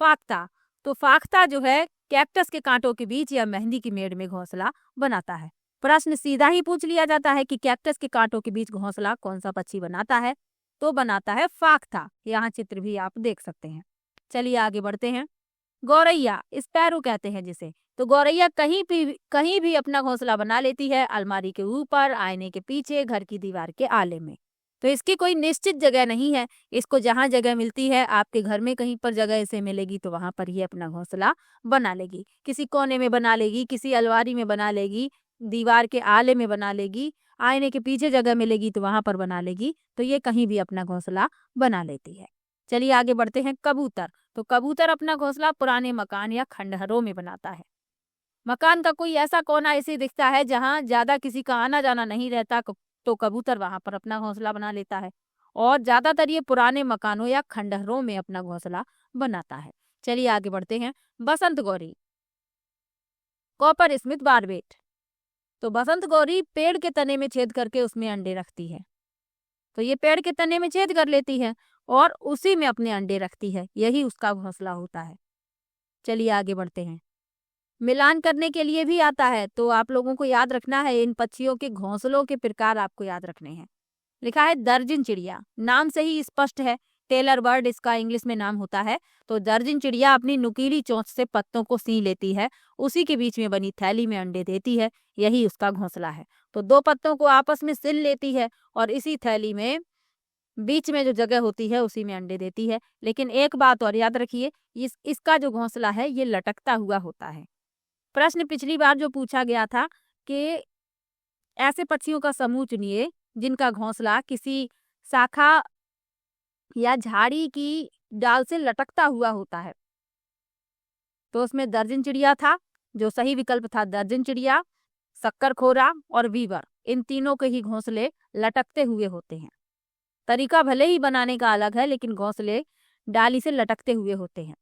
फाख्ता। तो फाख्ता जो है कैक्टस के कांटों के बीच या मेहंदी की मेड़ में घोंसला बनाता है। प्रश्न सीधा ही पूछ लिया जाता है कि कैक्टस के कांटों के बीच घोंसला कौन सा पक्षी बनाता है, तो बनाता है फाख्ता। यहाँ चित्र भी आप देख सकते हैं। चलिए आगे बढ़ते हैं। गौरैया, स्पैरो कहते हैं जिसे। तो गौरैया कहीं भी अपना घोंसला बना लेती है, अलमारी के ऊपर, आईने के पीछे, घर की दीवार के आले में। तो इसकी कोई निश्चित जगह नहीं है, इसको जहाँ जगह मिलती है, आपके घर में कहीं पर जगह इसे मिलेगी तो वहां पर ही अपना घोंसला बना लेगी। किसी कोने में बना लेगी, किसी अलमारी में बना लेगी, दीवार के आले में बना लेगी, आईने के पीछे जगह मिलेगी तो वहां पर बना लेगी। तो ये कहीं भी अपना घोंसला बना लेती है। चलिए आगे बढ़ते हैं। कबूतर। तो कबूतर अपना घोंसला पुराने मकान या खंडहरों में बनाता है। मकान का कोई ऐसा कोना ऐसे दिखता है जहाँ ज्यादा किसी का आना जाना नहीं रहता, तो कबूतर वहां पर अपना घोंसला बना लेता है, और ज्यादातर ये पुराने मकानों या खंडहरों में अपना घोंसला बनाता है। चलिए आगे बढ़ते हैं। बसंत गौरी। Coppersmith barbet. तो बसंत गौरी पेड़ के तने में छेद करके उसमें अंडे रखती है। तो ये पेड़ के तने में छेद कर लेती है और उसी में अपने अंडे रखती है, यही उसका घोंसला होता है। चलिए आगे बढ़ते हैं। मिलान करने के लिए भी आता है, तो आप लोगों को याद रखना है, इन पक्षियों के घोंसलों के प्रकार आपको याद रखने हैं। लिखा है दर्जन चिड़िया। नाम से ही स्पष्ट है टेलर बर्ड इसका इंग्लिश में नाम होता है। तो दर्जन चिड़िया अपनी नुकीली चोंच से पत्तों को सी लेती है, उसी के बीच में बनी थैली में अंडे देती है, यही उसका घोंसला है। तो 2 पत्तों को आपस में सिल लेती है और इसी थैली में बीच में जो जगह होती है उसी में अंडे देती है। लेकिन एक बात और याद रखिए, इसका जो घोंसला है ये लटकता हुआ होता है। प्रश्न पिछली बार जो पूछा गया था कि ऐसे पक्षियों का समूह चुनिए जिनका घोंसला किसी शाखा या झाड़ी की डाल से लटकता हुआ होता है। तो उसमें दर्जन चिड़िया था, जो सही विकल्प था दर्जन चिड़िया, शक्करखोरा और वीवर, इन तीनों के ही घोंसले लटकते हुए होते हैं। तरीका भले ही बनाने का अलग है, लेकिन घोंसले डाली से लटकते हुए होते हैं।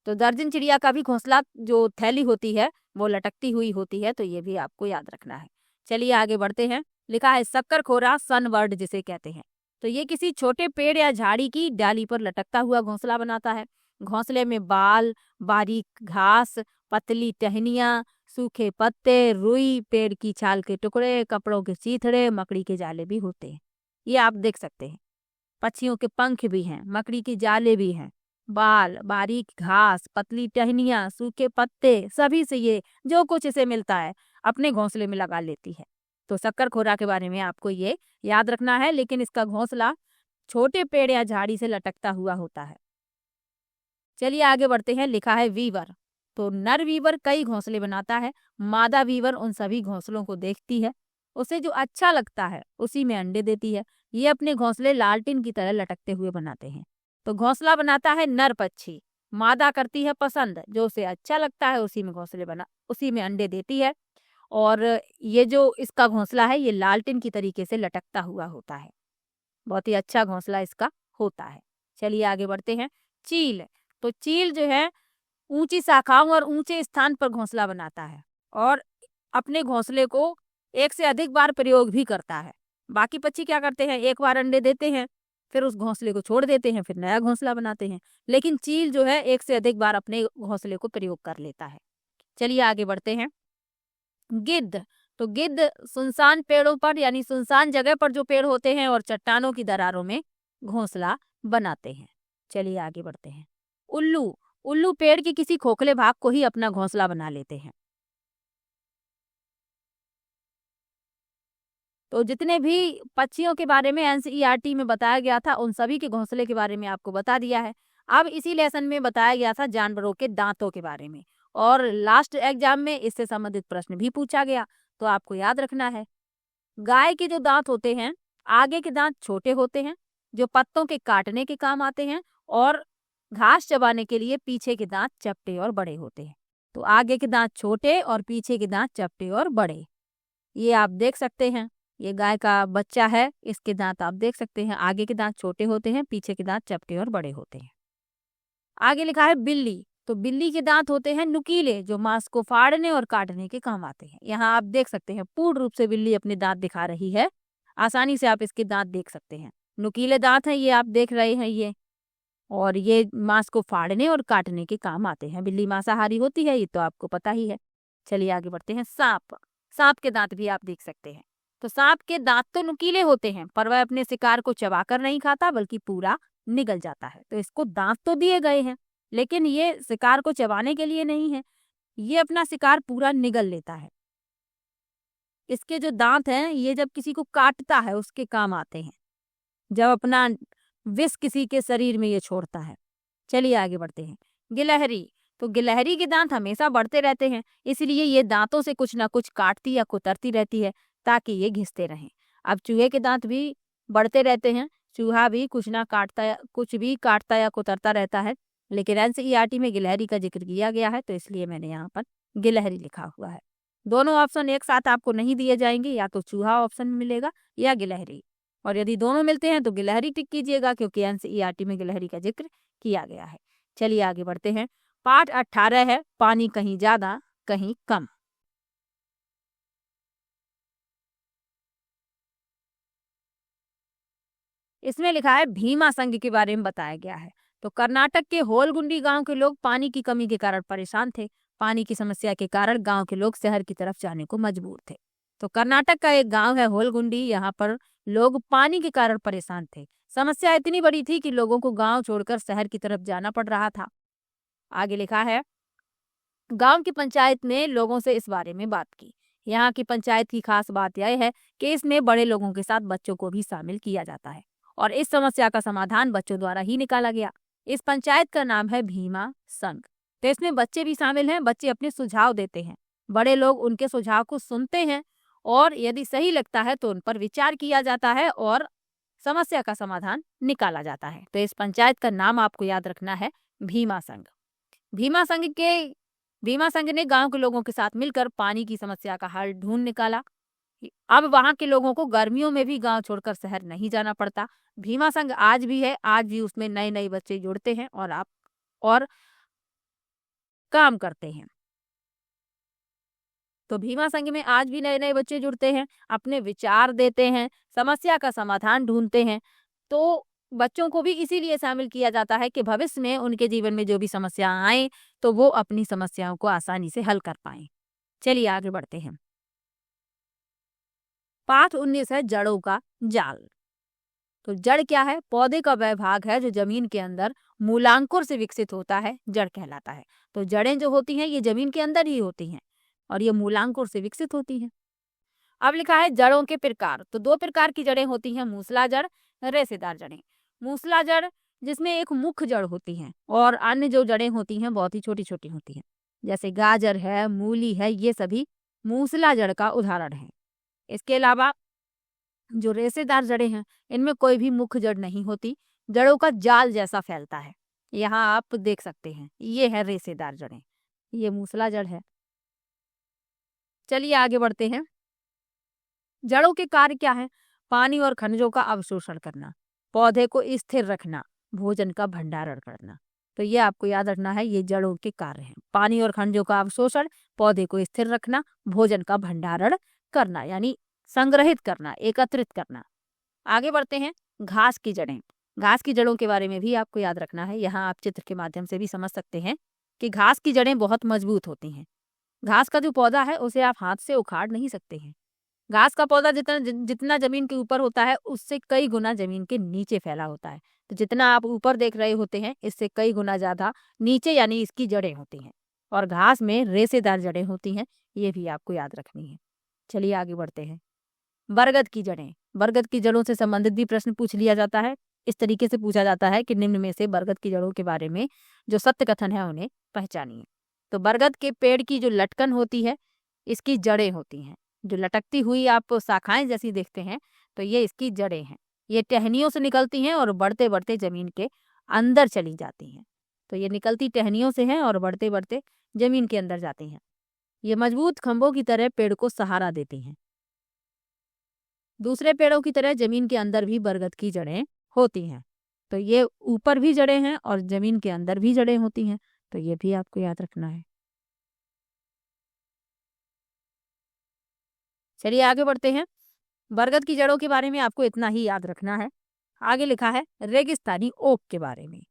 तो दर्जन चिड़िया का भी घोंसला जो थैली होती है वो लटकती हुई होती है, तो ये भी आपको याद रखना है। चलिए आगे बढ़ते हैं। लिखा है शक्करखोरा सनबर्ड जिसे कहते हैं। तो ये किसी छोटे पेड़ या झाड़ी की डाली पर लटकता हुआ घोंसला बनाता है। घोंसले में बाल, बारीक घास, पतली टहनियाँ, सूखे पत्ते, रुई, पेड़ की छाल के टुकड़े, कपड़ों के चीथड़े, मकड़ी के जाले भी होते हैं। ये आप देख सकते हैं। पक्षियों के पंख भी हैं, मकड़ी के जाले भी हैं, बाल, बारीक घास, पतली टहनियाँ, सूखे पत्ते, सभी से ये जो कुछ इसे मिलता है अपने घोंसले में लगा लेती है। तो शक्करखोरा के बारे में आपको ये याद रखना है, लेकिन इसका घोंसला छोटे पेड़ या झाड़ी से लटकता हुआ होता है। चलिए आगे बढ़ते हैं। लिखा है वीवर। तो नर वीवर कई घोंसले बनाता है। मादा वीवर उन सभी घोंसलों को देखती है, उसे जो अच्छा लगता है उसी में अंडे देती है। ये अपने घोंसले लालटेन की तरह लटकते हुए बनाते हैं। तो घोंसला बनाता है नर पक्षी, मादा करती है पसंद, जो उसे अच्छा लगता है उसी में अंडे देती है। और ये जो इसका घोंसला है ये लालटेन की तरीके से लटकता हुआ होता है। बहुत ही अच्छा घोंसला इसका होता है। चलिए आगे बढ़ते हैं। चील। तो चील जो है ऊंची शाखाओं और ऊंचे स्थान पर घोंसला बनाता है और अपने घोंसले को एक से अधिक बार प्रयोग भी करता है। बाकी पक्षी क्या करते हैं, एक बार अंडे देते हैं, फिर उस घोंसले को छोड़ देते हैं, फिर नया घोंसला बनाते हैं। लेकिन चील जो है एक से अधिक बार अपने घोंसले को प्रयोग कर लेता है। चलिए आगे बढ़ते हैं। गिद्ध। तो गिद्ध सुनसान पेड़ों पर यानी सुनसान जगह पर जो पेड़ होते हैं और चट्टानों की दरारों में घोंसला बनाते हैं। चलिए आगे बढ़ते हैं। उल्लू। उल्लू पेड़ के किसी खोखले भाग को ही अपना घोंसला बना लेते हैं। तो जितने भी पक्षियों के बारे में एनसीईआरटी में बताया गया था उन सभी के घोंसले के बारे में आपको बता दिया है। अब इसी लेसन में बताया गया था जानवरों के दांतों के बारे में, और लास्ट एग्जाम में इससे संबंधित प्रश्न भी पूछा गया, तो आपको याद रखना है। गाय के जो दांत होते हैं, आगे के दांत छोटे होते हैं जो पत्तों के काटने के काम आते हैं, और घास चबाने के लिए पीछे के दांत चपटे और बड़े होते हैं। तो आगे के दांत छोटे और पीछे के दांत चपटे और बड़े, ये आप देख सकते हैं। ये गाय का बच्चा है, इसके दांत आप देख सकते हैं, आगे के दांत छोटे होते हैं, पीछे के दांत चपटे और बड़े होते हैं। आगे लिखा है बिल्ली। तो बिल्ली के दांत होते हैं नुकीले, जो मांस को फाड़ने और काटने के काम आते हैं। यहाँ आप देख सकते हैं पूर्ण रूप से बिल्ली अपने दांत दिखा रही है, आसानी से आप इसके दांत देख सकते हैं। नुकीले दांत हैं, ये आप देख रहे हैं ये, और ये मांस को फाड़ने और काटने के काम आते हैं। बिल्ली मांसाहारी होती है, ये तो आपको पता ही है। चलिए आगे बढ़ते हैं। सांप। सांप के दांत भी आप देख सकते हैं। तो सांप के दांत तो नुकीले होते हैं, पर वह अपने शिकार को चबाकर नहीं खाता बल्कि पूरा निगल जाता है। तो इसको दांत तो दिए गए हैं, लेकिन ये शिकार को चबाने के लिए नहीं है, ये अपना शिकार पूरा निगल लेता है। इसके जो दांत हैं ये जब किसी को काटता है उसके काम आते हैं, जब अपना विष किसी के शरीर में ये छोड़ता है। चलिए आगे बढ़ते हैं। गिलहरी। तो गिलहरी के दांत हमेशा बढ़ते रहते हैं, इसलिए ये दांतों से कुछ ना कुछ काटती या कुतरती रहती है ताकि ये घिसते रहें। अब चूहे के दांत भी बढ़ते रहते हैं, चूहा भी कुछ भी काटता या कुतरता रहता है, लेकिन एनसीईआरटी में गिलहरी का जिक्र किया गया है, तो इसलिए मैंने यहाँ पर गिलहरी लिखा हुआ है। दोनों ऑप्शन एक साथ आपको नहीं दिए जाएंगे, या तो चूहा ऑप्शन में मिलेगा या गिलहरी, और यदि दोनों मिलते हैं तो गिलहरी टिक कीजिएगा, क्योंकि एनसीईआरटी में गिलहरी का जिक्र किया गया है। चलिए आगे बढ़ते हैं। पाठ 18 है, पानी कहीं ज्यादा कहीं कम। इसमें लिखा है भीमा संघ के बारे में बताया गया है। तो कर्नाटक के होलगुंडी गांव के लोग पानी की कमी के कारण परेशान थे। पानी की समस्या के कारण गांव के लोग शहर की तरफ जाने को मजबूर थे। तो कर्नाटक का एक गांव है होलगुंडी, यहाँ पर लोग पानी के कारण परेशान थे। समस्या इतनी बड़ी थी कि लोगों को गांव छोड़कर शहर की तरफ जाना पड़ रहा था। आगे लिखा है, गांव की पंचायत ने लोगों से इस बारे में बात की। यहाँ की पंचायत की खास बात यह है कि इसमें बड़े लोगों के साथ बच्चों को भी शामिल किया जाता है और इस समस्या का समाधान बच्चों द्वारा ही निकाला गया। इस पंचायत का नाम है भीमा संघ। तो इसमें बच्चे भी शामिल हैं, बच्चे अपने सुझाव देते हैं, बड़े लोग उनके सुझाव को सुनते हैं और यदि सही लगता है तो उन पर विचार किया जाता है और समस्या का समाधान निकाला जाता है। तो इस पंचायत का नाम आपको याद रखना है भीमा संघ। भीमा संघ ने गांव के लोगों के साथ मिलकर पानी की समस्या का हल ढूंढ निकाला। अब वहां के लोगों को गर्मियों में भी गांव छोड़कर शहर नहीं जाना पड़ता। भीमा संघ आज भी है, आज भी उसमें नए नए बच्चे जुड़ते हैं और काम करते हैं। तो भीमा संघ में आज भी नए नए बच्चे जुड़ते हैं, अपने विचार देते हैं, समस्या का समाधान ढूंढते हैं। तो बच्चों को भी इसीलिए शामिल किया जाता है कि भविष्य में उनके जीवन में जो भी समस्या आए तो वो अपनी समस्याओं को आसानी से हल कर पाएं। चलिए आगे बढ़ते हैं। पाठ 19 है जड़ों का जाल। तो जड़ क्या है? पौधे का वह भाग है जो जमीन के अंदर मूलांकुर से विकसित होता है, जड़ कहलाता है। तो जड़ें जो होती हैं ये जमीन के अंदर ही होती हैं और ये मूलांकुर से विकसित होती हैं। अब लिखा है जड़ों के प्रकार। तो दो प्रकार की जड़ें होती हैं, मूसला जड़, रेशेदार जड़ें। मूसला जड़ जिसमें एक मुख्य जड़ होती है और अन्य जो जड़ें होती हैं बहुत ही छोटी छोटी होती हैं, जैसे गाजर है, मूली है, ये सभी मूसला जड़ का उदाहरण है। इसके अलावा जो रेशेदार जड़ें हैं इनमें कोई भी मुख्य जड़ नहीं होती, जड़ों का जाल जैसा फैलता है। यहाँ आप देख सकते हैं, ये है रेशेदार जड़ें, ये मूसला जड़ है। चलिए आगे बढ़ते हैं। जड़ों के कार्य क्या है? पानी और खनिजों का अवशोषण करना, पौधे को स्थिर रखना, भोजन का भंडारण करना। तो ये आपको याद रखना है, ये जड़ों के कार्य हैं। पानी और खनिजों का अवशोषण, पौधे को स्थिर रखना, भोजन का भंडारण करना यानी संग्रहित करना, एकत्रित करना। आगे बढ़ते हैं। घास की जड़ें। घास की जड़ों के बारे में भी आपको याद रखना है। यहाँ आप चित्र के माध्यम से भी समझ सकते हैं कि घास की जड़ें बहुत मजबूत होती हैं। घास का जो पौधा है उसे आप हाथ से उखाड़ नहीं सकते हैं। घास का पौधा जितना जमीन के ऊपर होता है उससे कई गुना जमीन के नीचे फैला होता है। तो जितना आप ऊपर देख रहे होते हैं इससे कई गुना ज्यादा नीचे यानी इसकी जड़ें होती हैं और घास में रेशेदार जड़ें होती हैं, ये भी आपको याद रखनी है। चलिए आगे बढ़ते हैं। बरगद की जड़ें। बरगद की जड़ों से संबंधित भी प्रश्न पूछ लिया जाता है। इस तरीके से पूछा जाता है कि निम्न में से बरगद की जड़ों के बारे में जो सत्य कथन है उन्हें पहचानिए। तो बरगद के पेड़ की जो लटकन होती है इसकी जड़ें होती हैं, जो लटकती हुई आप शाखाएं जैसी देखते हैं तो ये इसकी जड़ें हैं। ये टहनियों से निकलती हैं और बढ़ते बढ़ते जमीन के अंदर चली जाती हैं। तो ये निकलती टहनियों से हैं और बढ़ते बढ़ते जमीन के अंदर जाती हैं। ये मजबूत खंभों की तरह पेड़ को सहारा देती हैं। दूसरे पेड़ों की तरह जमीन के अंदर भी बरगद की जड़ें होती हैं। तो ये ऊपर भी जड़ें हैं और जमीन के अंदर भी जड़ें होती हैं। तो ये भी आपको याद रखना है। चलिए आगे बढ़ते हैं। बरगद की जड़ों के बारे में आपको इतना ही याद रखना है। आगे लिखा है रेगिस्तानी ओक के बारे में।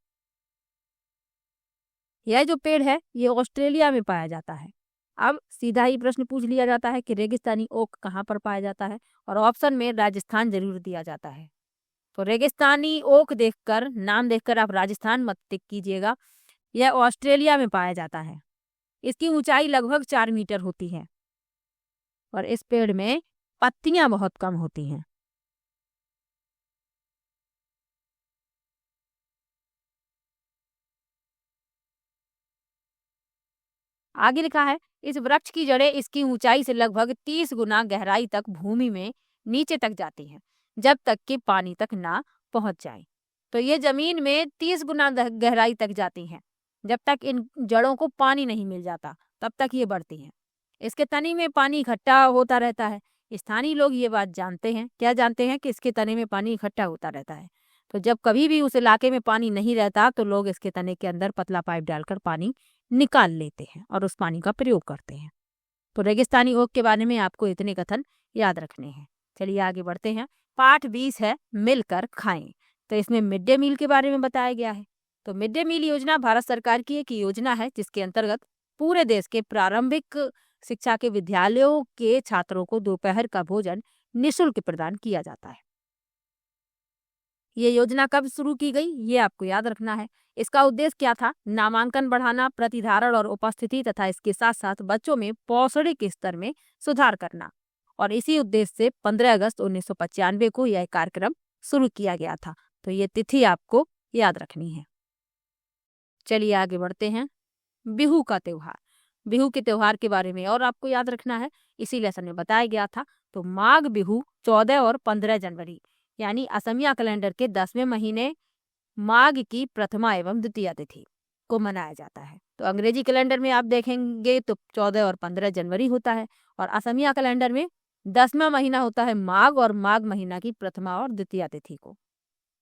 यह जो पेड़ है ये ऑस्ट्रेलिया में पाया जाता है। अब सीधा ही प्रश्न पूछ लिया जाता है कि रेगिस्तानी ओक कहाँ पर पाया जाता है और ऑप्शन में राजस्थान जरूर दिया जाता है। तो रेगिस्तानी ओक देखकर, नाम देखकर आप राजस्थान मत टिक कीजिएगा, यह ऑस्ट्रेलिया में पाया जाता है। इसकी ऊंचाई लगभग 4 मीटर होती है और इस पेड़ में पत्तियां बहुत कम होती हैं। आगे लिखा है इस वृक्ष की जड़ें इसकी ऊंचाई से लगभग 30 गुना गहराई तक भूमि में नीचे तक जाती हैं, जब तक कि पानी तक ना पहुंच जाए। तो ये जमीन में 30 गुना गहराई तक जाती हैं। जब तक इन जड़ों को पानी नहीं मिल जाता तब तक ये बढ़ती हैं। इसके तने में पानी इकट्ठा होता रहता है। स्थानीय लोग ये बात जानते हैं, क्या जानते हैं कि इसके तने में पानी इकट्ठा होता रहता है। तो जब कभी भी उस इलाके में पानी नहीं रहता तो लोग इसके तने के अंदर पतला पाइप डालकर पानी निकाल लेते हैं और उस पानी का प्रयोग करते हैं। तो रेगिस्तानी ओक के बारे में आपको इतने कथन याद रखने हैं। चलिए आगे बढ़ते हैं। पाठ 20 है मिलकर खाएं। तो इसमें मिड डे मील के बारे में बताया गया है। तो मिड डे मील योजना भारत सरकार की एक योजना है जिसके अंतर्गत पूरे देश के प्रारंभिक शिक्षा के विद्यालयों के छात्रों को दोपहर का भोजन निःशुल्क प्रदान किया जाता है। ये योजना कब शुरू की गई, ये आपको याद रखना है। इसका उद्देश्य क्या था? नामांकन बढ़ाना, प्रतिधारण और उपस्थिति तथा इसके साथ साथ बच्चों में पौषणिक स्तर में सुधार करना। और इसी उद्देश्य से 15 अगस्त 1995 को यह कार्यक्रम शुरू किया गया था। तो ये तिथि आपको याद रखनी है। चलिए आगे बढ़ते हैं। बिहू का त्योहार। बिहू के त्योहार के बारे में और आपको याद रखना है, इसी लेसन में बताया गया था। तो माघ बिहू 14 और 15 जनवरी यानी असमिया कैलेंडर के 10वें महीने माघ की प्रथमा एवं द्वितीय तिथि को मनाया जाता है। तो अंग्रेजी कैलेंडर में आप देखेंगे तो 14 और 15 जनवरी होता है, और असमिया कैलेंडर में 10वां महीना होता है माघ, और माघ महीना की प्रथमा और द्वितीय तिथि को।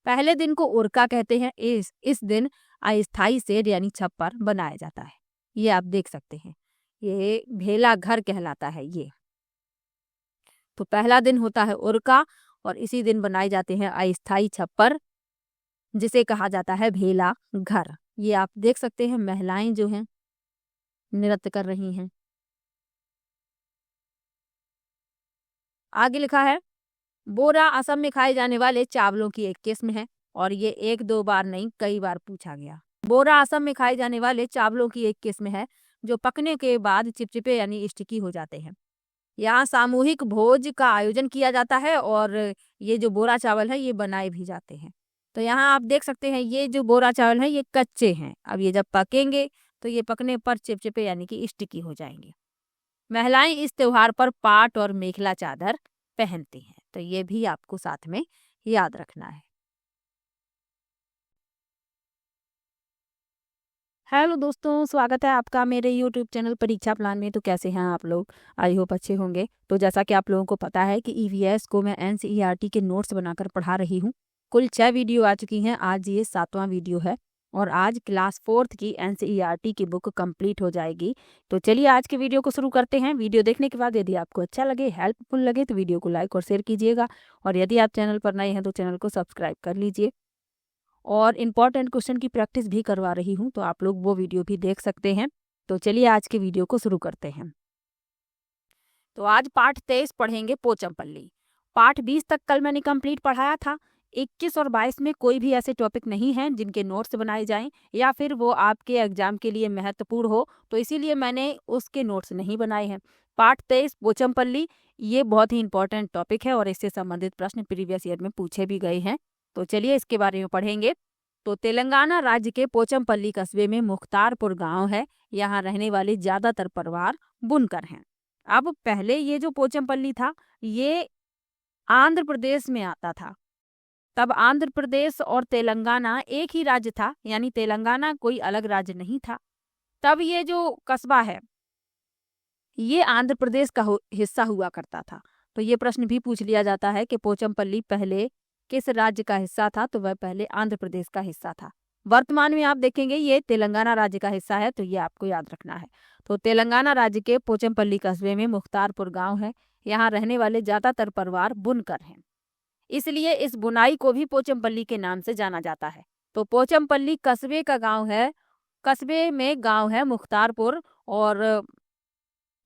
पहले दिन को उरका कहते हैं। इस दिन अस्थायी शेड यानी छप्पर बनाया जाता है। ये आप देख सकते हैं, ये भेला घर कहलाता है ये। तो पहला दिन होता है उरका, और इसी दिन बनाए जाते हैं अस्थायी छप्पर, जिसे कहा जाता है भेला घर। ये आप देख सकते हैं, महिलाएं जो हैं नृत्य कर रही हैं। आगे लिखा है बोरा असम में खाए जाने वाले चावलों की एक किस्म है, और ये 1-2 बार नहीं कई बार पूछा गया। बोरा असम में खाए जाने वाले चावलों की एक किस्म है जो पकने के बाद चिपचिपे यानी स्टिकी हो जाते हैं। यहाँ सामूहिक भोज का आयोजन किया जाता है, और ये जो बोरा चावल है ये बनाए भी जाते हैं। तो यहाँ आप देख सकते हैं, ये जो बोरा चावल है ये कच्चे हैं। अब ये जब पकेंगे तो ये पकने पर चिपचिपे यानी कि स्टिकी हो जाएंगे। महिलाएं इस त्योहार पर पाट और मेखला चादर पहनती हैं। तो ये भी आपको साथ में याद रखना है। हेलो दोस्तों, स्वागत है आपका मेरे YouTube चैनल परीक्षा प्लान में। तो कैसे हैं आप लोग? आई होप अच्छे होंगे। तो जैसा कि आप लोगों को पता है कि EVS को मैं NCERT के नोट्स बनाकर पढ़ा रही हूँ। कुल 6 वीडियो आ चुकी हैं, आज ये 7वां वीडियो है, और आज क्लास 4th की NCERT की बुक कंप्लीट हो जाएगी। तो चलिए आज के वीडियो को शुरू करते हैं। वीडियो देखने के बाद यदि आपको अच्छा लगे, हेल्पफुल लगे, तो वीडियो को लाइक और शेयर कीजिएगा, और यदि आप चैनल पर नए हैं तो चैनल को सब्सक्राइब कर लीजिए। और इम्पॉर्टेंट क्वेश्चन की प्रैक्टिस भी करवा रही हूँ, तो आप लोग वो वीडियो भी देख सकते हैं। तो चलिए आज के वीडियो को शुरू करते हैं। तो आज पाठ 23 पढ़ेंगे पोचमपल्ली। पाठ 20 तक कल मैंने कंप्लीट पढ़ाया था। 21 और 22 में कोई भी ऐसे टॉपिक नहीं हैं जिनके नोट्स बनाए जाएं या फिर वो आपके एग्जाम के लिए महत्वपूर्ण हो, तो इसीलिए मैंने उसके नोट्स नहीं बनाए हैं। पाठ 23 पोचमपल्ली ये बहुत ही इंपॉर्टेंट टॉपिक है, और इससे संबंधित प्रश्न प्रीवियस ईयर में पूछे भी गए हैं। तो चलिए इसके बारे में पढ़ेंगे। तो तेलंगाना राज्य के पोचमपल्ली कस्बे में मुख्तारपुर गांव है। यहाँ रहने वाले ज्यादातर परिवार बुनकर हैं। अब पहले ये जो पोचमपल्ली था ये आंध्र प्रदेश में आता था। तब आंध्र प्रदेश और तेलंगाना एक ही राज्य था, यानी तेलंगाना कोई अलग राज्य नहीं था। तब ये जो कस्बा है ये आंध्र प्रदेश का हिस्सा हुआ करता था। तो ये प्रश्न भी पूछ लिया जाता है कि पोचमपल्ली पहले किस राज्य का हिस्सा था? तो वह पहले आंध्र प्रदेश का हिस्सा था। वर्तमान में आप देखेंगे ये तेलंगाना राज्य का हिस्सा है, तो ये आपको याद रखना है। तो तेलंगाना राज्य के पोचमपल्ली कस्बे में मुख्तारपुर गांव है। यहाँ रहने वाले ज्यादातर परिवार बुनकर हैं, इसलिए इस बुनाई को भी पोचमपल्ली के नाम से जाना जाता है। तो पोचमपल्ली कस्बे का गांव है, कस्बे में गांव है मुख्तारपुर, और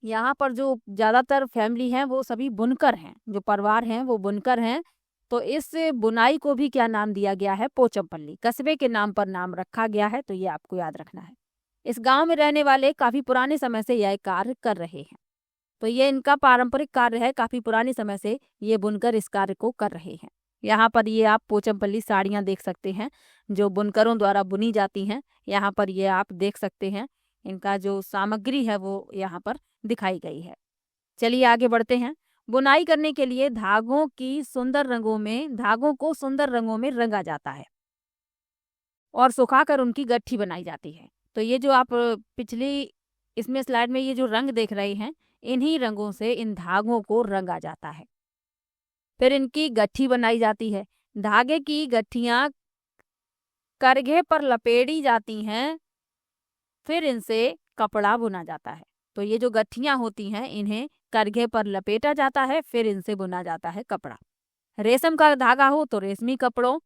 यहाँ पर जो ज्यादातर फैमिली हैं वो सभी बुनकर हैं, जो परिवार हैं वो बुनकर हैं। तो इस बुनाई को भी क्या नाम दिया गया है? पोचमपल्ली कस्बे के नाम पर नाम रखा गया है। तो ये आपको याद रखना है। इस गांव में रहने वाले काफी पुराने समय से यह कार्य कर रहे हैं। तो ये इनका पारंपरिक कार्य है, काफी पुराने समय से ये बुनकर इस कार्य को कर रहे हैं। यहाँ पर ये आप पोचमपल्ली साड़ियाँ देख सकते हैं जो बुनकरों द्वारा बुनी जाती हैं। यहाँ पर ये आप देख सकते हैं, इनका जो सामग्री है वो यहाँ पर दिखाई गई है। चलिए आगे बढ़ते हैं। बुनाई करने के लिए धागों को सुंदर रंगों में रंगा जाता है और सुखाकर उनकी गट्ठी बनाई जाती है। तो ये जो आप पिछली इसमें स्लाइड में ये जो रंग देख रहे हैं, इन्हीं रंगों से इन धागों को रंगा जाता है। फिर इनकी गट्ठी बनाई जाती है। धागे की गट्ठियां करघे पर लपेटी जाती हैं, फिर इनसे कपड़ा बुना जाता है। तो ये जो गट्ठियां होती हैं इन्हें करघे पर लपेटा जाता है, फिर इनसे बुना जाता है कपड़ा। रेशम का धागा हो तो रेशमी कपड़ों,